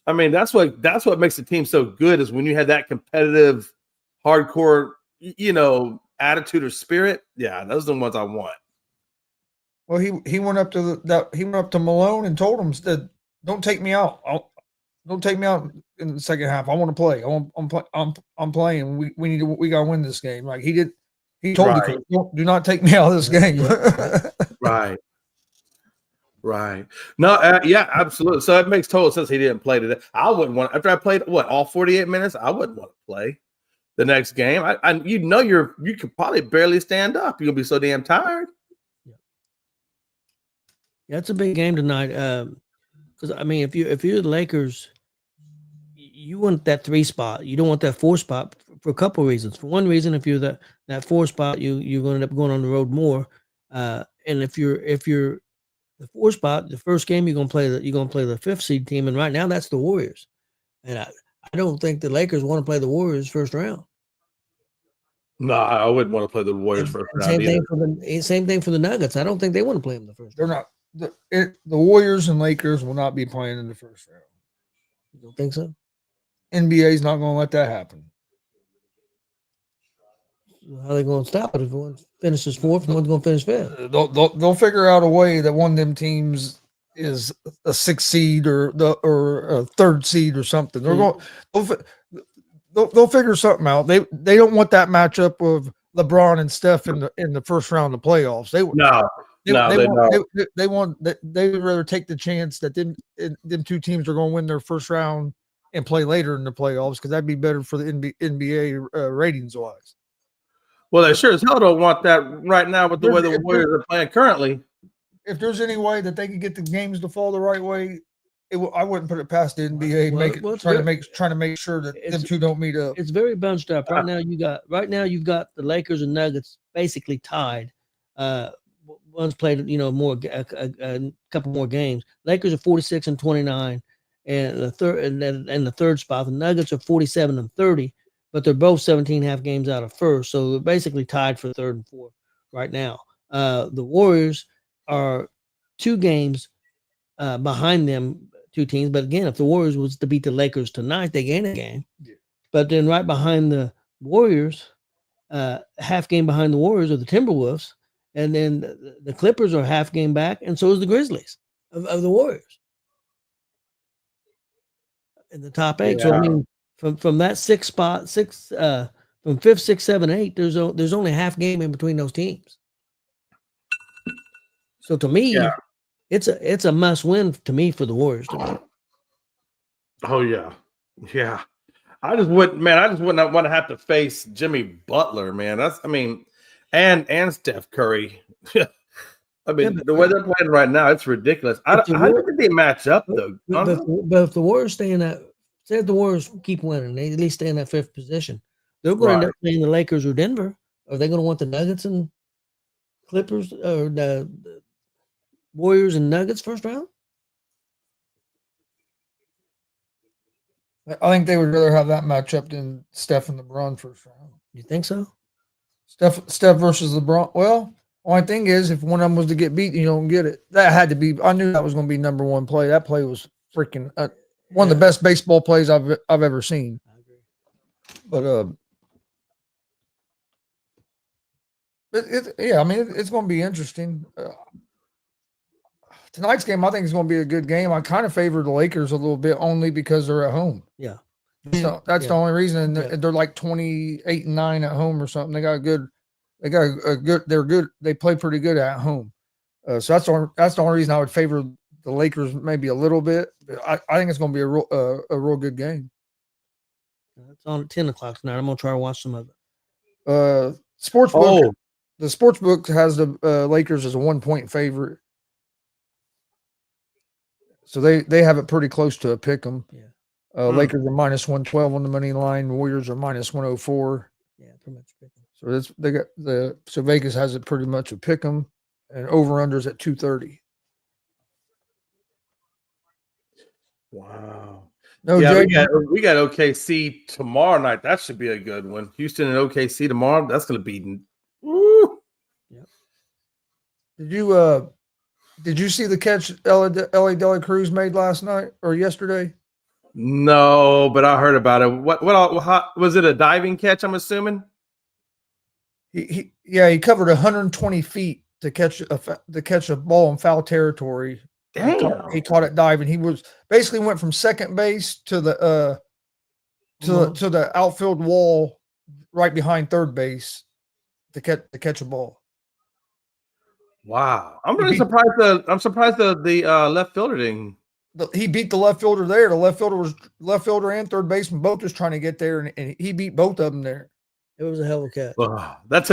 Speaker 5: I mean, that's what makes the team so good, is when you have that competitive, hardcore, attitude or spirit. Yeah, those are the ones I want.
Speaker 3: Well, he went up to Malone and told him that, don't take me out. Don't take me out in the second half. I want to play. I'm playing. We got to win this game. Like he did. He told the coach, do not take me out of this game.
Speaker 5: Right. No, yeah, absolutely. So it makes total sense he didn't play today. I wouldn't want, after I played all 48 minutes, I wouldn't want to play the next game. You could probably barely stand up. You'll be so damn tired.
Speaker 4: Yeah, it's a big game tonight. Because I mean, if you're the Lakers, you want that 3 spot. You don't want that 4 spot for a couple of reasons. For one reason, if you're that 4 spot, you're going to end up going on the road more. And if you're the 4 spot, the first game you're gonna play the 5th seed team, and right now that's the Warriors. And I don't think the Lakers want to play the Warriors first round.
Speaker 5: No, I wouldn't want to play the Warriors first round.
Speaker 4: Same thing for the Nuggets. I don't think they want to play them the first round.
Speaker 3: They're not. The Warriors and Lakers will not be playing in the first round.
Speaker 4: You don't think so?
Speaker 3: NBA is not going to let that happen.
Speaker 4: How are they going to stop it if one finishes fourth and one's going to finish fifth?
Speaker 3: They'll figure out a way that one of them teams is a sixth seed or a third seed or something. They'll figure something out. They don't want that matchup of LeBron and Steph in the first round of the playoffs. They would rather take the chance that them two teams are going to win their first round and play later in the playoffs because that'd be better for the NBA ratings wise.
Speaker 5: Well, they sure as hell don't want that right now with the way the Warriors are playing currently.
Speaker 3: If there's any way that they could get the games to fall the right way, I wouldn't put it past the NBA. Trying to make sure that them two don't meet up.
Speaker 4: It's very bunched up right now. You've got the Lakers and Nuggets basically tied. One's played a couple more games. Lakers are 46-29, and the third spot. The Nuggets are 47-30, but they're both 17.5 games out of first, so they're basically tied for third and fourth right now. The Warriors are 2 games behind them, 2 teams. But again, if the Warriors was to beat the Lakers tonight, they gain a game. Yeah. But then right behind the Warriors, half game behind the Warriors are the Timberwolves. And then the Clippers are half game back, and so is the Grizzlies of the Warriors in the top 8. Yeah. So I mean, from that 6 spot, from 5th, 6th, 7, 8, there's only half game in between those teams. So to me, it's a must win to me for the Warriors tonight.
Speaker 5: Oh yeah. I just wouldn't want to have to face Jimmy Butler, man. And Steph Curry. The way they're playing right now, it's ridiculous. How do you think they match up though?
Speaker 4: But if the Warriors stay in that, say if the Warriors keep winning, they at least stay in that 5th position, they're going to end up playing the Lakers or Denver. Are they going to want the Nuggets and Clippers or the Warriors and Nuggets first round?
Speaker 3: I think they would rather have that matchup than Steph and LeBron first round.
Speaker 4: You think so?
Speaker 3: Steph versus LeBron. Well, only thing is, if one of them was to get beat, you don't get it. That had to be. I knew that was going to be number one play. That play was freaking one of the best baseball plays I've ever seen. I agree. But it's going to be interesting. Tonight's game, I think, is going to be a good game. I kind of favor the Lakers a little bit only because they're at home.
Speaker 4: Yeah.
Speaker 3: So that's the only reason. And they're like 28-9 at home or something. They're good. They play pretty good at home. So that's the only reason I would favor the Lakers maybe a little bit. I think it's going to be a real good game.
Speaker 4: It's on at 10 o'clock tonight. I'm going to try to watch some of it.
Speaker 3: Sportsbook. The sportsbook has the Lakers as a 1-point favorite. So they have it pretty close to a pick 'em. Yeah. Lakers are minus 112 on the money line. Warriors are minus 104.
Speaker 4: Yeah, pretty much pick
Speaker 3: 'em. So Vegas has it pretty much a pick 'em, and over unders at 230.
Speaker 5: Wow.
Speaker 3: No,
Speaker 5: we got OKC tomorrow night. That should be a good one. Houston and OKC tomorrow. That's going to be. Woo.
Speaker 3: Yep. Did you see the catch Ellie De La Cruz made last night or yesterday?
Speaker 5: No, but I heard about it. What was it? A diving catch? I'm assuming.
Speaker 3: He covered 120 feet to catch a ball in foul territory.
Speaker 5: Damn.
Speaker 3: He caught it diving. He basically went from second base to the outfield wall right behind third base to catch a ball.
Speaker 5: Wow, I'm really surprised. I'm surprised the left fielder didn't.
Speaker 3: He beat the left fielder there. The left fielder and third baseman both just trying to get there, and he beat both of them there.
Speaker 4: It was a hell of a catch.
Speaker 5: That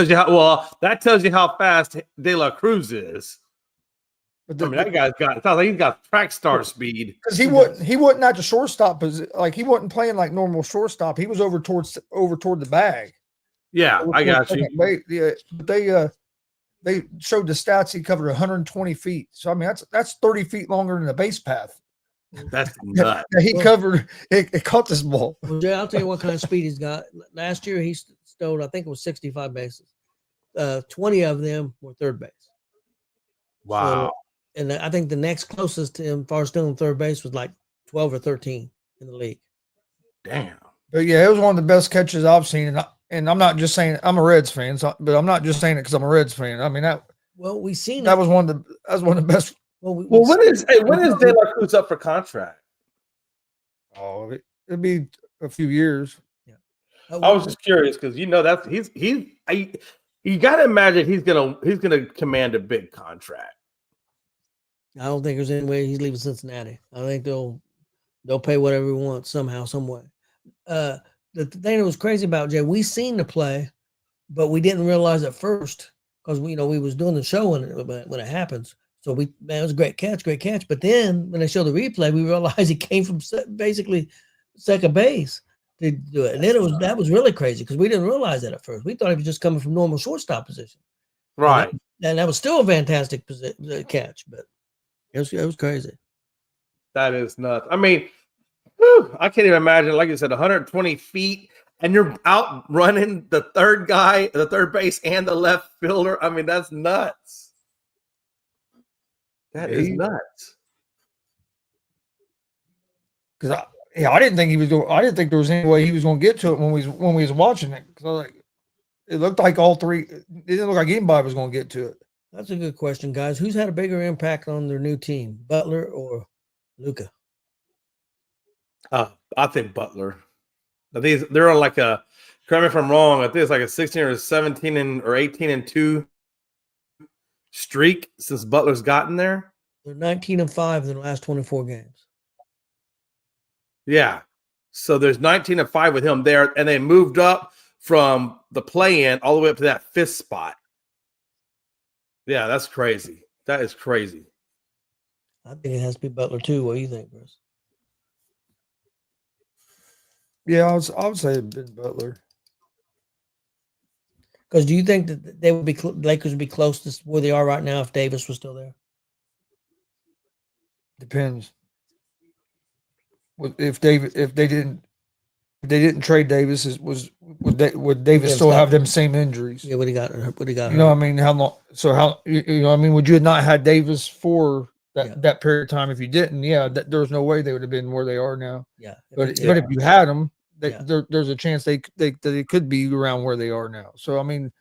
Speaker 5: tells you how fast De La Cruz is. But that guy's sounds like he's got track star speed.
Speaker 3: Because he wasn't at the shortstop, like he wasn't playing like normal shortstop. He was over toward the bag.
Speaker 5: Yeah, I got you.
Speaker 3: Yeah, but they showed the stats. He covered 120 feet. So I mean, that's 30 feet longer than the base path.
Speaker 5: That's nuts.
Speaker 3: He covered. It caught this ball.
Speaker 4: Well, Jay, I'll tell you what kind of speed he's got. Last year he stole, I think it was 65 bases. 20 of them were third base.
Speaker 5: Wow.
Speaker 4: So, and I think the next closest to him, far still in third base, was like 12 or 13 in the league.
Speaker 5: Damn.
Speaker 3: But yeah, it was one of the best catches I've seen, and I'm not just saying I'm a Reds fan, but I'm not just saying it because I'm a Reds fan. I mean
Speaker 4: We've seen
Speaker 3: that
Speaker 4: it.
Speaker 3: was one of the best.
Speaker 4: Well,
Speaker 5: Well, when is De La Cruz up for contract?
Speaker 3: Oh, it'd be a few years.
Speaker 4: yeah.
Speaker 5: I was just curious because you got to imagine he's gonna command a big contract.
Speaker 4: I don't think there's any way he's leaving Cincinnati. I think they'll pay whatever he wants somehow, some way. The thing that was crazy about Jay, we seen the play, but we didn't realize at first because we was doing the show when it happens. So it was a great catch. But then when they show the replay, we realized he came from basically second base to do it. And then that was really crazy because we didn't realize that at first. We thought he was just coming from normal shortstop position.
Speaker 5: Right.
Speaker 4: And that was still a fantastic catch, but it was crazy.
Speaker 5: That is nuts. I mean, I can't even imagine, like you said, 120 feet, and you're out running the third guy, the third base, and the left fielder. I mean, that's nuts. That is nuts.
Speaker 3: Because I didn't think he was I didn't think there was any way he was going to get to it when we was watching it. Because it looked like all three. It didn't look like anybody was going to get to it.
Speaker 4: That's a good question, guys. Who's had a bigger impact on their new team, Butler or Luka?
Speaker 5: I think Butler. They're on like a. Correct me if I'm wrong. I think it's like a 16 or 17 or 18-2 streak since Butler's gotten there.
Speaker 4: They're 19-5 in the last 24 games.
Speaker 5: Yeah. So there's 19-5 with him there, and they moved up from the play-in all the way up to that 5th spot. Yeah, that's crazy. That is crazy.
Speaker 4: I think it has to be Butler too. What do you think, Chris?
Speaker 3: Yeah, I would say it'd been Butler.
Speaker 4: Because do you think that they would be Lakers would be close to where they are right now if Davis was still there?
Speaker 3: Depends. If they didn't trade Davis, would Davis still have them same injuries?
Speaker 4: Yeah, what he got?
Speaker 3: You know what I mean? How long? So how you know? I mean, would you have not had Davis for that period of time if you didn't? Yeah, there was no way they would have been where they are now.
Speaker 4: Yeah,
Speaker 3: but if you had them, there's a chance they could be around where they are now. So I mean,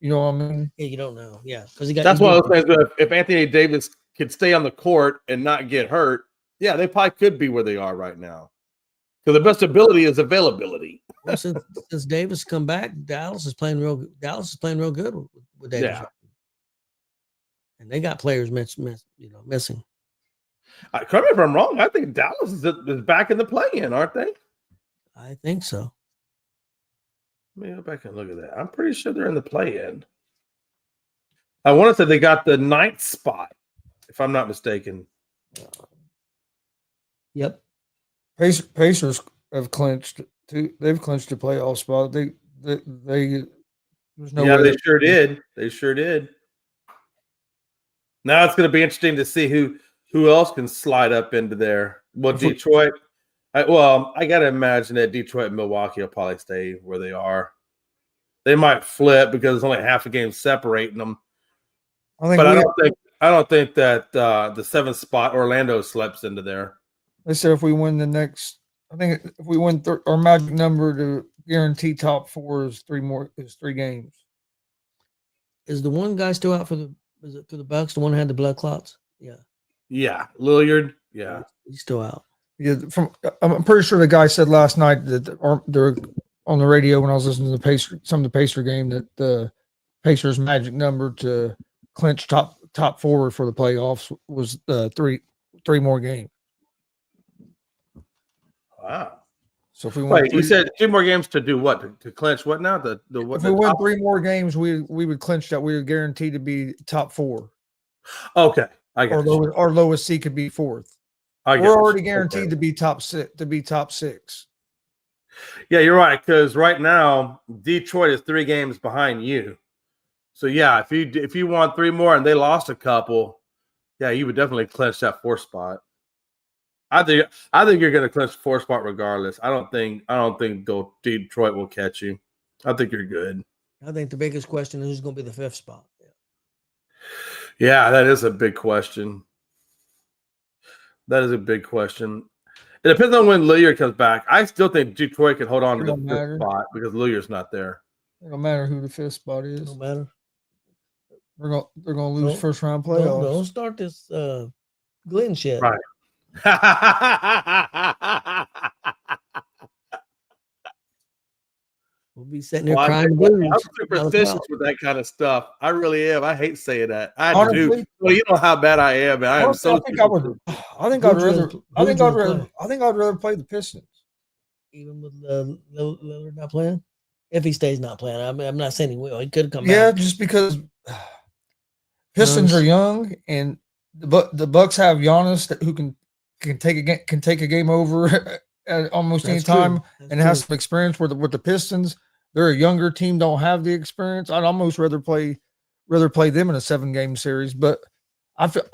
Speaker 3: you know what I mean?
Speaker 4: Yeah, you don't know. Yeah, because he got.
Speaker 5: That's one of those things. If Anthony Davis could stay on the court and not get hurt, yeah, they probably could be where they are right now. Because the best ability is availability.
Speaker 4: Well, since Davis come back, Dallas is playing real good with Davis.
Speaker 5: Yeah.
Speaker 4: And they got players missing.
Speaker 5: Correct me if I'm wrong. I think Dallas is back in the play-in, aren't they?
Speaker 4: I think so.
Speaker 5: Let me go back and look at that. I'm pretty sure they're in the play-in. I want to say they got the 9th spot, if I'm not mistaken.
Speaker 4: Yep.
Speaker 3: Pacers have clinched too. They've clinched a playoff spot. They there's no way
Speaker 5: they sure did. They sure did. Now it's going to be interesting to see who else can slide up into there. Well, Detroit. I got to imagine that Detroit and Milwaukee will probably stay where they are. They might flip because there's only half a game separating them. I don't think that the 7th spot Orlando slips into there.
Speaker 3: They said if we win the next, I think if we win our magic number to guarantee top 4 is 3 games.
Speaker 4: Is the one guy still out for the Bucks? The one who had the blood clots? Yeah.
Speaker 5: Yeah, Lillard. Yeah,
Speaker 4: he's still out.
Speaker 3: Yeah, I'm pretty sure the guy said last night that they're on the radio when I was listening to some of the Pacer game that the Pacers' magic number to clinch top 4 for the playoffs was 3 more games.
Speaker 5: Wow.
Speaker 3: So if we win
Speaker 5: you said 2 more games to do what? To clinch what now? If
Speaker 3: we win 3 more games, we would clinch that. We would guarantee to be top 4.
Speaker 5: Okay, I got you.
Speaker 3: Our lowest seed could be 4th. We're already guaranteed to be top 6.
Speaker 5: Yeah, you're right. Because right now Detroit is 3 games behind you. So yeah, if you won 3 more and they lost a couple, yeah, you would definitely clinch that 4th spot. I think you're going to clinch the 4th spot regardless. I don't think Detroit will catch you. I think you're good.
Speaker 4: I think the biggest question is who's going to be the 5th spot. Yeah,
Speaker 5: that is a big question. That is a big question. It depends on when Lillard comes back. I still think Detroit can hold on to
Speaker 3: It
Speaker 5: the
Speaker 3: don't matter.
Speaker 5: fifth spot because Lillard's not there.
Speaker 3: It don't matter who the fifth spot is.
Speaker 4: No matter.
Speaker 3: They're gonna lose
Speaker 4: Don't-
Speaker 3: first round
Speaker 4: Don't,
Speaker 3: playoffs.
Speaker 4: don't start this Glenn shit.
Speaker 5: Right.
Speaker 4: We'll be sitting there
Speaker 5: Well,
Speaker 4: crying
Speaker 5: I'm
Speaker 4: blues.
Speaker 5: superstitious with that kind of stuff. I really am. I hate saying that. I
Speaker 3: Honestly,
Speaker 5: do. Well, you know how bad I am. Man. I am
Speaker 3: honestly,
Speaker 5: so.
Speaker 3: I think I would. I think
Speaker 4: Who'd
Speaker 3: I'd
Speaker 4: you
Speaker 3: rather.
Speaker 4: rather-
Speaker 3: I think
Speaker 4: who'd
Speaker 3: I'd
Speaker 4: you
Speaker 3: rather.
Speaker 4: play?
Speaker 3: I think I'd rather play the Pistons.
Speaker 4: Even with Lillard not playing? If he stays not playing. I'm not saying he will. He could come
Speaker 3: Yeah,
Speaker 4: back.
Speaker 3: just because Pistons are young, and the Bucks have Giannis who can take a game over at almost any
Speaker 4: That's true.
Speaker 3: time,
Speaker 4: That's
Speaker 3: and has
Speaker 4: true.
Speaker 3: some experience with the Pistons. They're a younger team, don't have the experience. I'd almost rather play them in a 7-game series, but I feel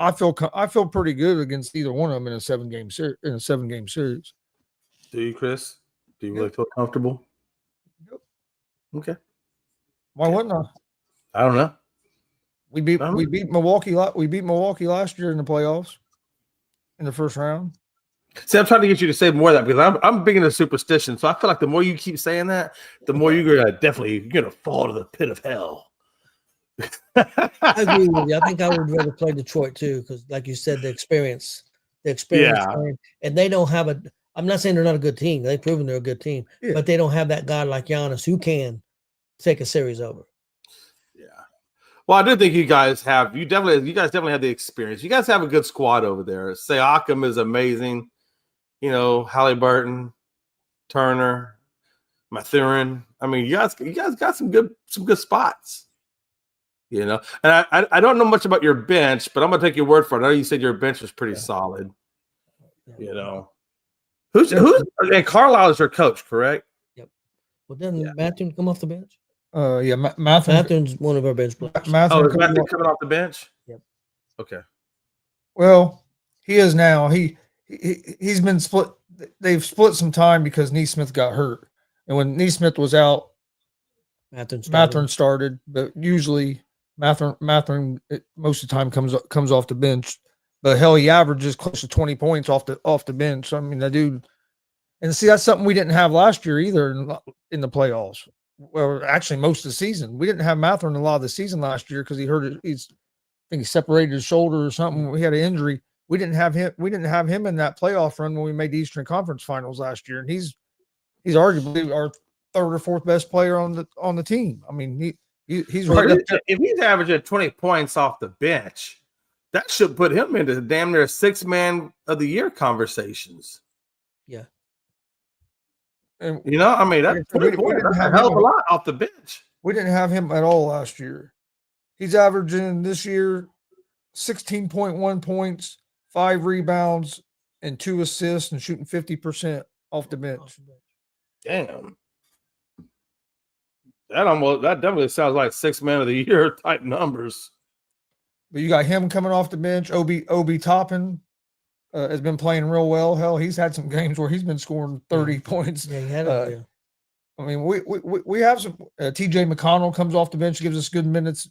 Speaker 3: pretty good against either one of them in a 7-game series.
Speaker 5: Do you, Chris? Do you
Speaker 3: Yep.
Speaker 5: really feel comfortable?
Speaker 3: Yep.
Speaker 5: Okay.
Speaker 3: Why wouldn't I?
Speaker 5: I don't know.
Speaker 3: We beat Milwaukee. We beat Milwaukee last year in the playoffs in the first round.
Speaker 5: See, I'm trying to get you to say more of that because I'm big into superstition. So I feel like the more you keep saying that, the more you're gonna fall to the pit of hell.
Speaker 4: I agree with you. I think I would rather play Detroit too, because like you said, the experience.
Speaker 5: Yeah.
Speaker 4: And they don't have I'm not saying they're not a good team. They've proven they're a good team,
Speaker 3: Yeah.
Speaker 4: but they don't have that guy like Giannis who can take a series over.
Speaker 5: Yeah. Well, I do think you guys definitely have the experience. You guys have a good squad over there. Siakam is amazing. You know, Halliburton, Turner, Mathurin. I mean, you guys got some good spots. You know, and I don't know much about your bench, but I'm gonna take your word for it. I know you said your bench was pretty solid. You know, who's and Carlisle is your coach, correct?
Speaker 4: Yep. Well, doesn't Matthew come off the bench?
Speaker 3: Yeah, Matthew.
Speaker 4: Matthew's one of our bench players.
Speaker 3: Matthew
Speaker 5: Is Matthew coming off the bench?
Speaker 4: Yep.
Speaker 5: Okay.
Speaker 3: Well, he is now. He's been split. They've split some time because Neesmith got hurt, and when Neesmith was out, Mathurin started. But usually, Mathurin most of the time comes off the bench. But hell, he averages close to 20 points off the bench. So, I mean, that dude. And see, that's something we didn't have last year either in the playoffs. Well, actually, most of the season we didn't have Mathurin a lot of the season last year because he hurt it. I think he separated his shoulder or something. We had an injury. We didn't have him. We didn't have him in that playoff run when we made the Eastern Conference Finals last year, and he's arguably our third or fourth best player on the team. I mean, he's right up there.
Speaker 5: If he's averaging 20 points off the bench, that should put him into damn near 6-man of the year conversations.
Speaker 4: Yeah.
Speaker 3: And
Speaker 5: you know, I mean, that's a hell of a lot off the bench.
Speaker 3: We didn't have him at all last year. He's averaging this year 16.1 points, 5 rebounds, and 2 assists, and shooting 50% off the bench.
Speaker 5: Damn. That definitely sounds like 6-man of the year type numbers.
Speaker 3: But you got him coming off the bench. Obi Toppin has been playing real well. Hell, he's had some games where he's been scoring 30 points.
Speaker 4: Yeah, he had it. Yeah.
Speaker 3: I mean, we have some. TJ McConnell comes off the bench, gives us good minutes,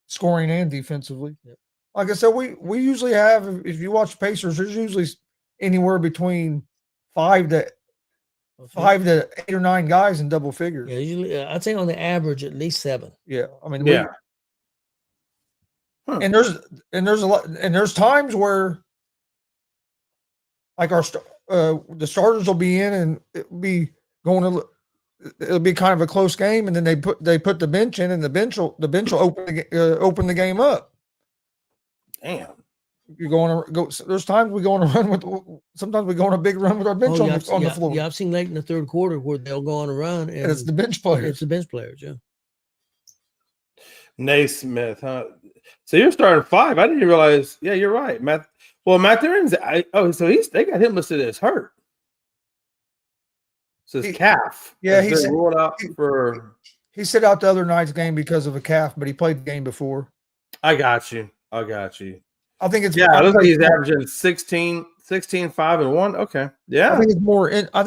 Speaker 3: scoring and defensively.
Speaker 4: Yep.
Speaker 3: Like I said, we usually have. If you watch Pacers, there's usually anywhere between 5 to 8 or 9 guys in double figures.
Speaker 4: Yeah, usually I'd say on the average at least 7.
Speaker 3: Yeah, I mean,
Speaker 5: yeah.
Speaker 3: And there's a lot, and there's times where, like the starters will be in, and it'll be kind of a close game, and then they put the bench in, and the bench will open the game up.
Speaker 5: Damn.
Speaker 3: You're going to go. There's times we go on a run with. Sometimes we go on a big run with our bench on the floor.
Speaker 4: Yeah, I've seen late in the third quarter where they'll go on a run, and
Speaker 3: it's the bench players.
Speaker 4: It's the bench players, yeah.
Speaker 5: Naismith, huh? So you're starting 5. I didn't realize. Yeah, you're right, Matt. Well, Mathurin's. So they got him listed as hurt. So his calf.
Speaker 3: Yeah,
Speaker 5: he's ruled out for.
Speaker 3: He sit out the other night's game because of a calf, but he played the game before.
Speaker 5: I got you. I think it's. Yeah, it looks like he's averaging 16, 5, and 1. Okay. Yeah.
Speaker 3: I think it's more.
Speaker 5: Yeah.
Speaker 3: I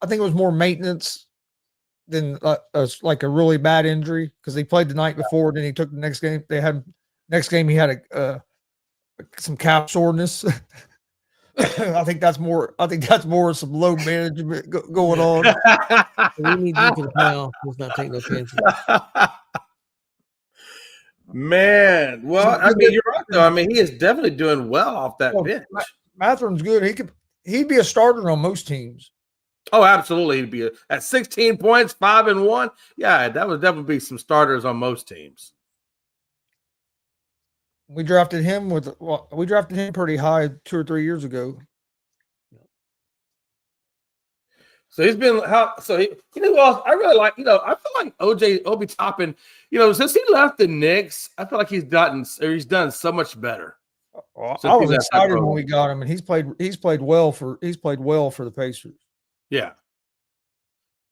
Speaker 3: think it was more maintenance than like a really bad injury because he played the night before. Then he took the next game. He had some calf soreness. I think that's more. I think that's more some load management going on.
Speaker 4: We need you for the playoff. Let's not take no chances.
Speaker 5: Man, well, I mean, you're right though. I mean, he is definitely doing well off that bench.
Speaker 3: Matherin's good. He'd be a starter on most teams.
Speaker 5: Oh, absolutely. He'd be at 16 points, 5-1. Yeah, that would definitely be some starters on most teams.
Speaker 3: We drafted him pretty high 2 or 3 years ago.
Speaker 5: So he's been who else I really like, I feel like Obi Toppin, since he left the Knicks, I feel like he's done so much better.
Speaker 3: Well, I was excited when we got him, and he's played well for the Pacers.
Speaker 5: Yeah.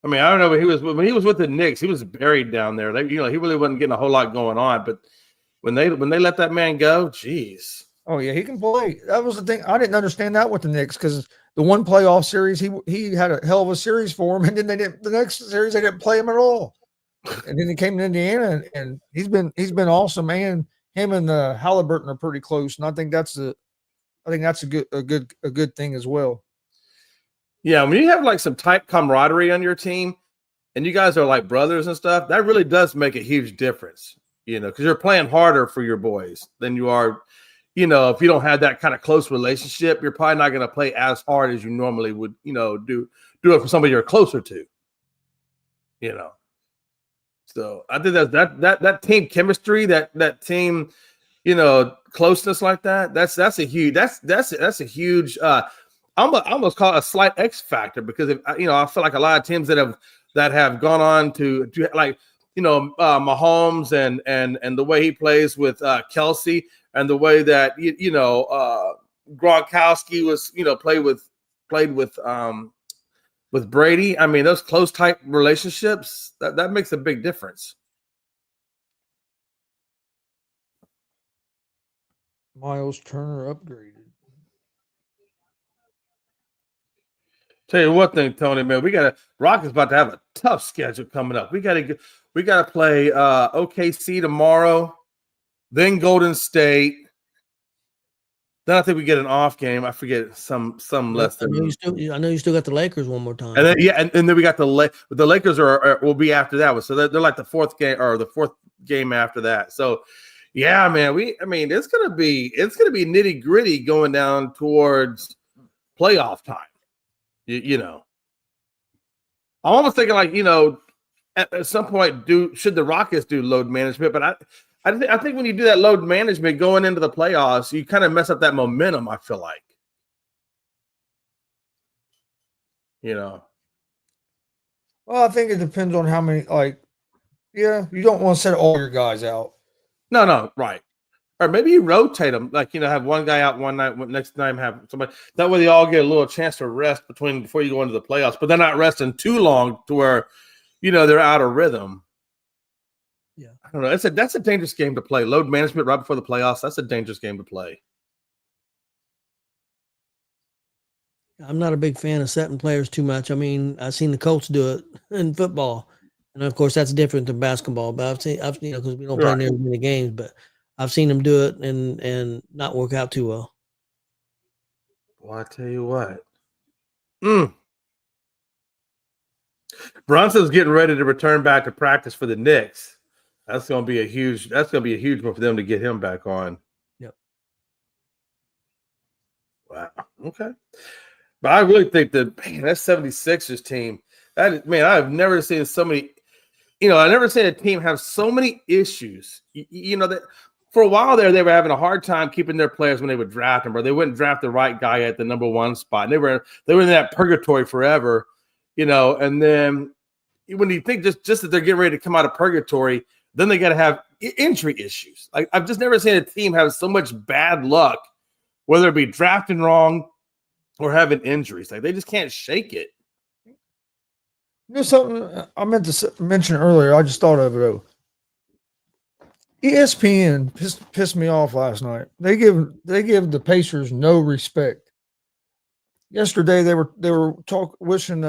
Speaker 5: I mean, I don't know, but when he was with the Knicks, he was buried down there. He really wasn't getting a whole lot going on, but when they let that man go, geez.
Speaker 3: Oh yeah, he can play. That was the thing. I didn't understand that with the Knicks because the one playoff series he had a hell of a series for him, and then the next series they didn't play him at all. And then he came to Indiana, and he's been awesome. And him and Halliburton are pretty close, and I think that's a good thing as well.
Speaker 5: Yeah, when you have like some tight camaraderie on your team, and you guys are like brothers and stuff, that really does make a huge difference. Because you're playing harder for your boys than you are. If you don't have that kind of close relationship, you're probably not going to play as hard as you normally would. Do it for somebody you're closer to. So I think that team chemistry, that team, closeness like that. That's a huge. I almost call it a slight X factor because I feel like a lot of teams that have gone on to like. Mahomes and the way he plays with Kelsey and the way that Gronkowski was played with Brady. I mean, those close tight relationships that makes a big difference.
Speaker 3: Miles Turner upgraded.
Speaker 5: Tell you one thing, Tony, man, Rockets about to have a tough schedule coming up. We gotta play OKC tomorrow, then Golden State. Then I think we get an off game. I forget some less than.
Speaker 4: I know you still got the Lakers one more time.
Speaker 5: And then and then we got the Lakers will be after that one. So they're like the fourth game after that. So yeah, man, it's gonna be nitty gritty going down towards playoff time. I'm almost thinking like, at some point, should the Rockets do load management? But I think when you do that load management going into the playoffs, you kind of mess up that momentum, I feel like.
Speaker 3: Well, I think it depends on how many, you don't want to set all your guys out.
Speaker 5: No, right. Or maybe you rotate them, have one guy out one night, next time have somebody. That way they all get a little chance to rest before you go into the playoffs, but they're not resting too long to where, they're out of rhythm.
Speaker 4: Yeah.
Speaker 5: I don't know. That's a dangerous game to play. Load management right before the playoffs, that's a dangerous game to play.
Speaker 4: I'm not a big fan of setting players too much. I mean, I've seen the Colts do it in football. And of course that's different than basketball, but because we don't play nearly many games, but I've seen them do it and not work out too well.
Speaker 5: Well, I tell you what. Brunson's getting ready to return back to practice for the Knicks. That's going to be a huge one for them to get him back on.
Speaker 4: Yep.
Speaker 5: Wow. Okay. But I really think that 76ers team, I've never seen so many. I've never seen a team have so many issues. That for a while there, they were having a hard time keeping their players when they would draft them, or they wouldn't draft the right guy at the number one spot. And they were in that purgatory forever, And then when you think just that they're getting ready to come out of purgatory, then they got to have injury issues. Like I've just never seen a team have so much bad luck, whether it be drafting wrong or having injuries. Like they just can't shake it.
Speaker 3: Something I meant to mention earlier. I just thought of it though. ESPN pissed me off last night. They give the Pacers no respect. Yesterday they were wishing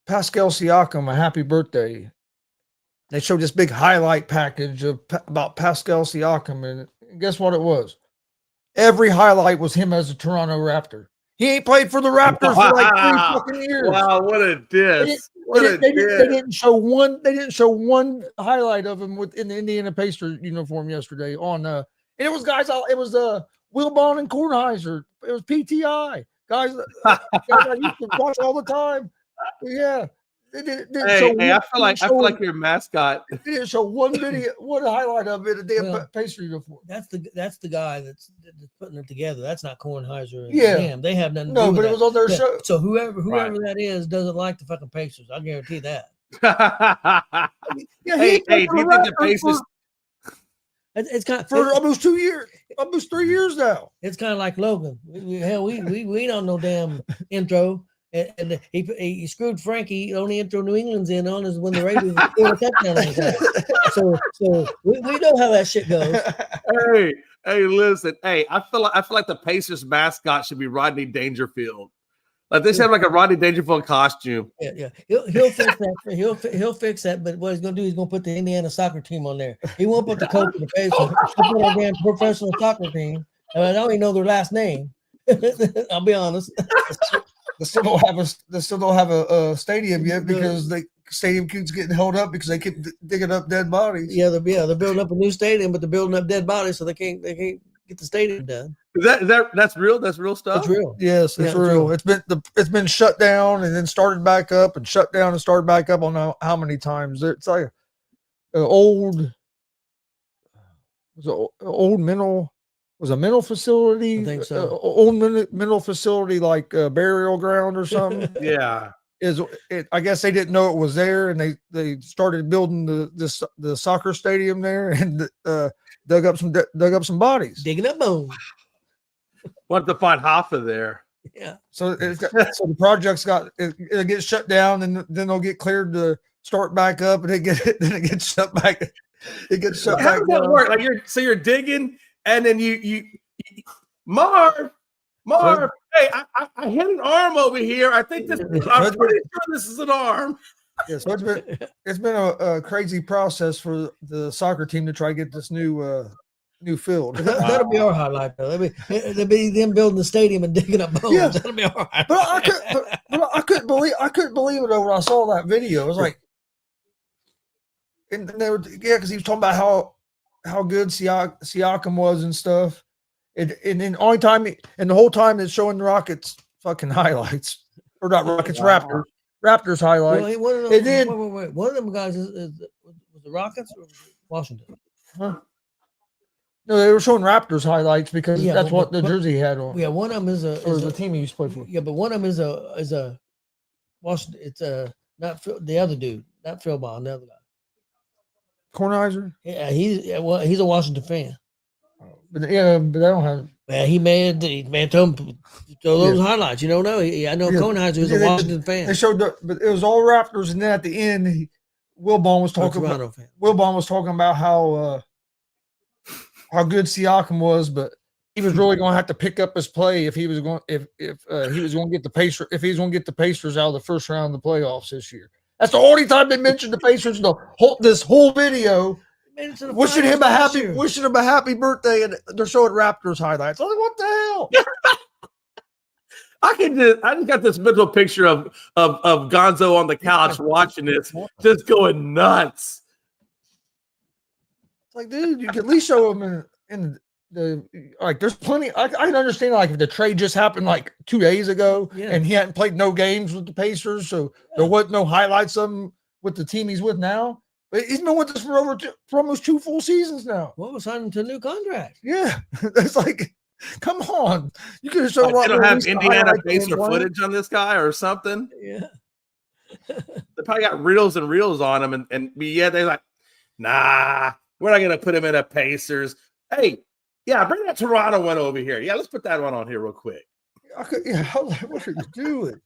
Speaker 3: Pascal Siakam a happy birthday. They showed this big highlight package about Pascal Siakam, and guess what it was? every highlight was him as a Toronto Raptor. He ain't played for the Raptors for like 3 fucking years.
Speaker 5: Wow, what a diss!
Speaker 3: They didn't show one. They didn't show one highlight of him in the Indiana Pacers uniform yesterday. And it was guys. It was Wilbon and Kornheiser. It was PTI guys. Guys I used to watch all the time. Yeah.
Speaker 5: I feel like your mascot.
Speaker 3: They didn't show one video, one highlight of it. A damn Pacer uniform.
Speaker 4: That's the guy that's putting it together. That's not Kornheiser.
Speaker 3: Yeah,
Speaker 4: Sam. They have nothing.
Speaker 3: No,
Speaker 4: to do
Speaker 3: but
Speaker 4: with
Speaker 3: it was on their show.
Speaker 4: So whoever that is doesn't like the fucking Pacers. I guarantee that.
Speaker 3: Yeah,
Speaker 5: hey, do you think the Pacers?
Speaker 4: It's kind of
Speaker 3: for almost 2 years, almost 3 years now.
Speaker 4: It's kind of like Logan. We don't know damn intro. And he screwed Frankie. The only intro New England's in on is when the Raiders scored a touchdown on the So we know how that shit goes.
Speaker 5: Hey, listen. Hey, I feel like the Pacers mascot should be Rodney Dangerfield. Like they should have like a Rodney Dangerfield costume.
Speaker 4: Yeah. He'll fix that. He'll fix that. But what he's gonna do, he's gonna put the Indiana soccer team on there. He won't put the coach in the Pacers. He'll put a damn professional soccer team. I don't even know their last name. I'll be honest.
Speaker 3: They still don't have a stadium yet because the stadium keeps getting held up because they keep digging up dead bodies.
Speaker 4: Yeah, they're building up a new stadium, but they're building up dead bodies, so they can't get the stadium done.
Speaker 5: That's real? That's real stuff?
Speaker 4: It's real.
Speaker 3: Yes, it's real. It's been shut down and then started back up and shut down and started back up on how many times. It's like an old mental. Was a mental facility?
Speaker 4: I think so.
Speaker 3: Old mental facility, like a burial ground or something.
Speaker 5: Yeah.
Speaker 3: I guess they didn't know it was there, and they started building the soccer stadium there, and dug up some bodies,
Speaker 4: digging up bones.
Speaker 5: Wanted to find Hoffa there.
Speaker 4: Yeah.
Speaker 3: So the project's it gets shut down, and then they'll get cleared to start back up, and it gets shut back. It gets shut back.
Speaker 5: How does that work? Like you're digging. And then you Marv, hey, I hit an arm over here. I'm pretty sure this is an arm.
Speaker 3: Yeah, so it's been a crazy process for the soccer team to try to get this new field.
Speaker 4: That'll be our highlight, though. That'll be them building the stadium and digging up bones. Yeah. That'll be our highlight.
Speaker 3: But I couldn't believe it though when I saw that video. It was like, and they were because he was talking about how good Siakam was and stuff, and then the whole time it's showing the Rockets fucking highlights, or not Rockets, Raptors highlights.
Speaker 4: Well, one of them guys was the Rockets or Washington?
Speaker 3: Huh? No, they were showing Raptors highlights because that's what the jersey he had on.
Speaker 4: Yeah, one of them is
Speaker 3: the team he used to play for.
Speaker 4: Yeah, but one of them is a Washington. It's not the other dude, not Phil Bond, the other guy.
Speaker 3: Kornheiser?
Speaker 4: Yeah, he's a Washington fan.
Speaker 3: But I don't have.
Speaker 4: Well, he told him those highlights. You don't know. I know Kornheiser is a Washington fan.
Speaker 3: They showed, but it was all Raptors, and then at the end, Wilbon was talking about how good Siakam was, but he was really going to have to pick up his play if he was going to get the Pacers out of the first round of the playoffs this year. That's the only time they mentioned the Pacers this whole video. Wishing him a happy birthday, and they're showing Raptors highlights. I'm like, what the hell?
Speaker 5: I just got this mental picture of Gonzo on the couch watching this, just going nuts.
Speaker 3: It's like, dude, you can at least show him in the like. There's plenty. I can understand like if the trade just happened like 2 days ago, and he hadn't played no games with the Pacers, so there wasn't no highlights of him with the team he's with now. But he's been with us for almost 2 full seasons now.
Speaker 4: What was signing to a new contract?
Speaker 3: Yeah, it's like, come on, you could have shown a lot.
Speaker 5: They don't have Indiana Pacer footage on this guy or something.
Speaker 4: Yeah,
Speaker 5: they probably got reels and reels on him, and they're like, nah, we're not gonna put him in a Pacers. Hey, yeah, bring that Toronto one over here. Yeah, let's put that one on here real quick.
Speaker 3: What are you doing?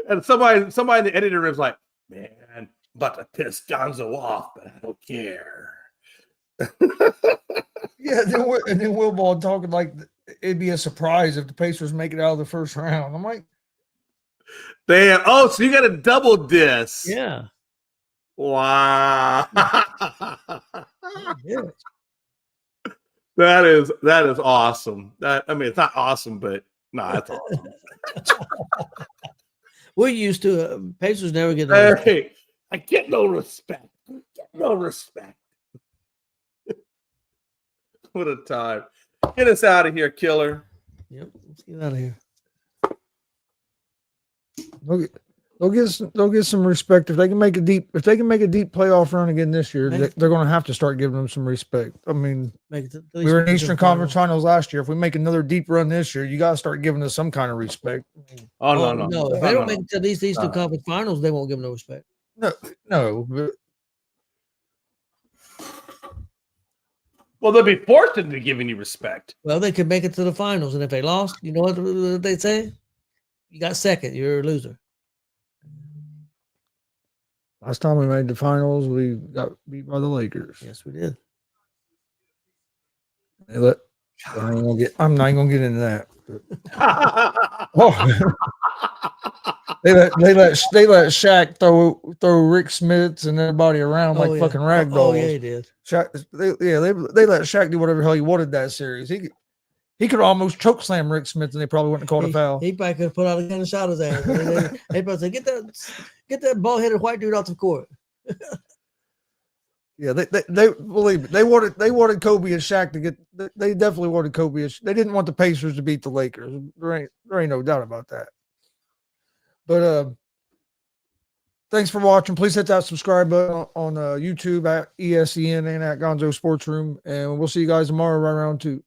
Speaker 5: And somebody in the editing room is like, man, I'm about to piss Gonzo off, but I don't care.
Speaker 3: Yeah, and then Wilbon talking like it'd be a surprise if the Pacers make it out of the first round. I'm like,
Speaker 5: damn. Oh, so you got a double diss.
Speaker 4: Yeah.
Speaker 5: Wow.
Speaker 3: Yeah.
Speaker 5: That is awesome. I mean, it's not awesome, but no, that's awesome.
Speaker 4: We're used to Pacers never get no respect.
Speaker 5: Hey, I get no respect. No respect. What a time. Get us out of here, killer.
Speaker 4: Yep, let's get out of here.
Speaker 3: They'll get some respect if they can make a deep playoff run again this year. They're going to have to start giving them some respect. I mean, we were in Eastern Conference Finals last year. If we make another deep run this year, you got to start giving us some kind of respect.
Speaker 4: No. If they don't make it to these Eastern Conference Finals, they won't give them no respect.
Speaker 3: No. But
Speaker 5: well, they'll be forced into giving you respect.
Speaker 4: Well, they could make it to the finals, and if they lost, you know what they say? You got second. You're a loser.
Speaker 3: Last time we made the finals, we got beat by the Lakers.
Speaker 4: Yes, we did.
Speaker 3: I'm not even gonna get into that. They let Shaq throw Rick Smiths and everybody around like fucking rag dolls.
Speaker 4: Oh yeah, he did.
Speaker 3: Shaq, they let Shaq do whatever the hell he wanted that series. He could almost choke slam Rick Smith and they probably wouldn't have called a foul.
Speaker 4: He probably could have put out a gun and shot his ass. They probably said, get that bald-headed white dude off the court.
Speaker 3: Yeah, they believe it. They wanted Kobe and Shaq to get. They definitely wanted Kobe. They didn't want the Pacers to beat the Lakers. There ain't no doubt about that. But thanks for watching. Please hit that subscribe button on YouTube at ESEN and at Gonzo Sports Room, and we'll see you guys tomorrow right around 2.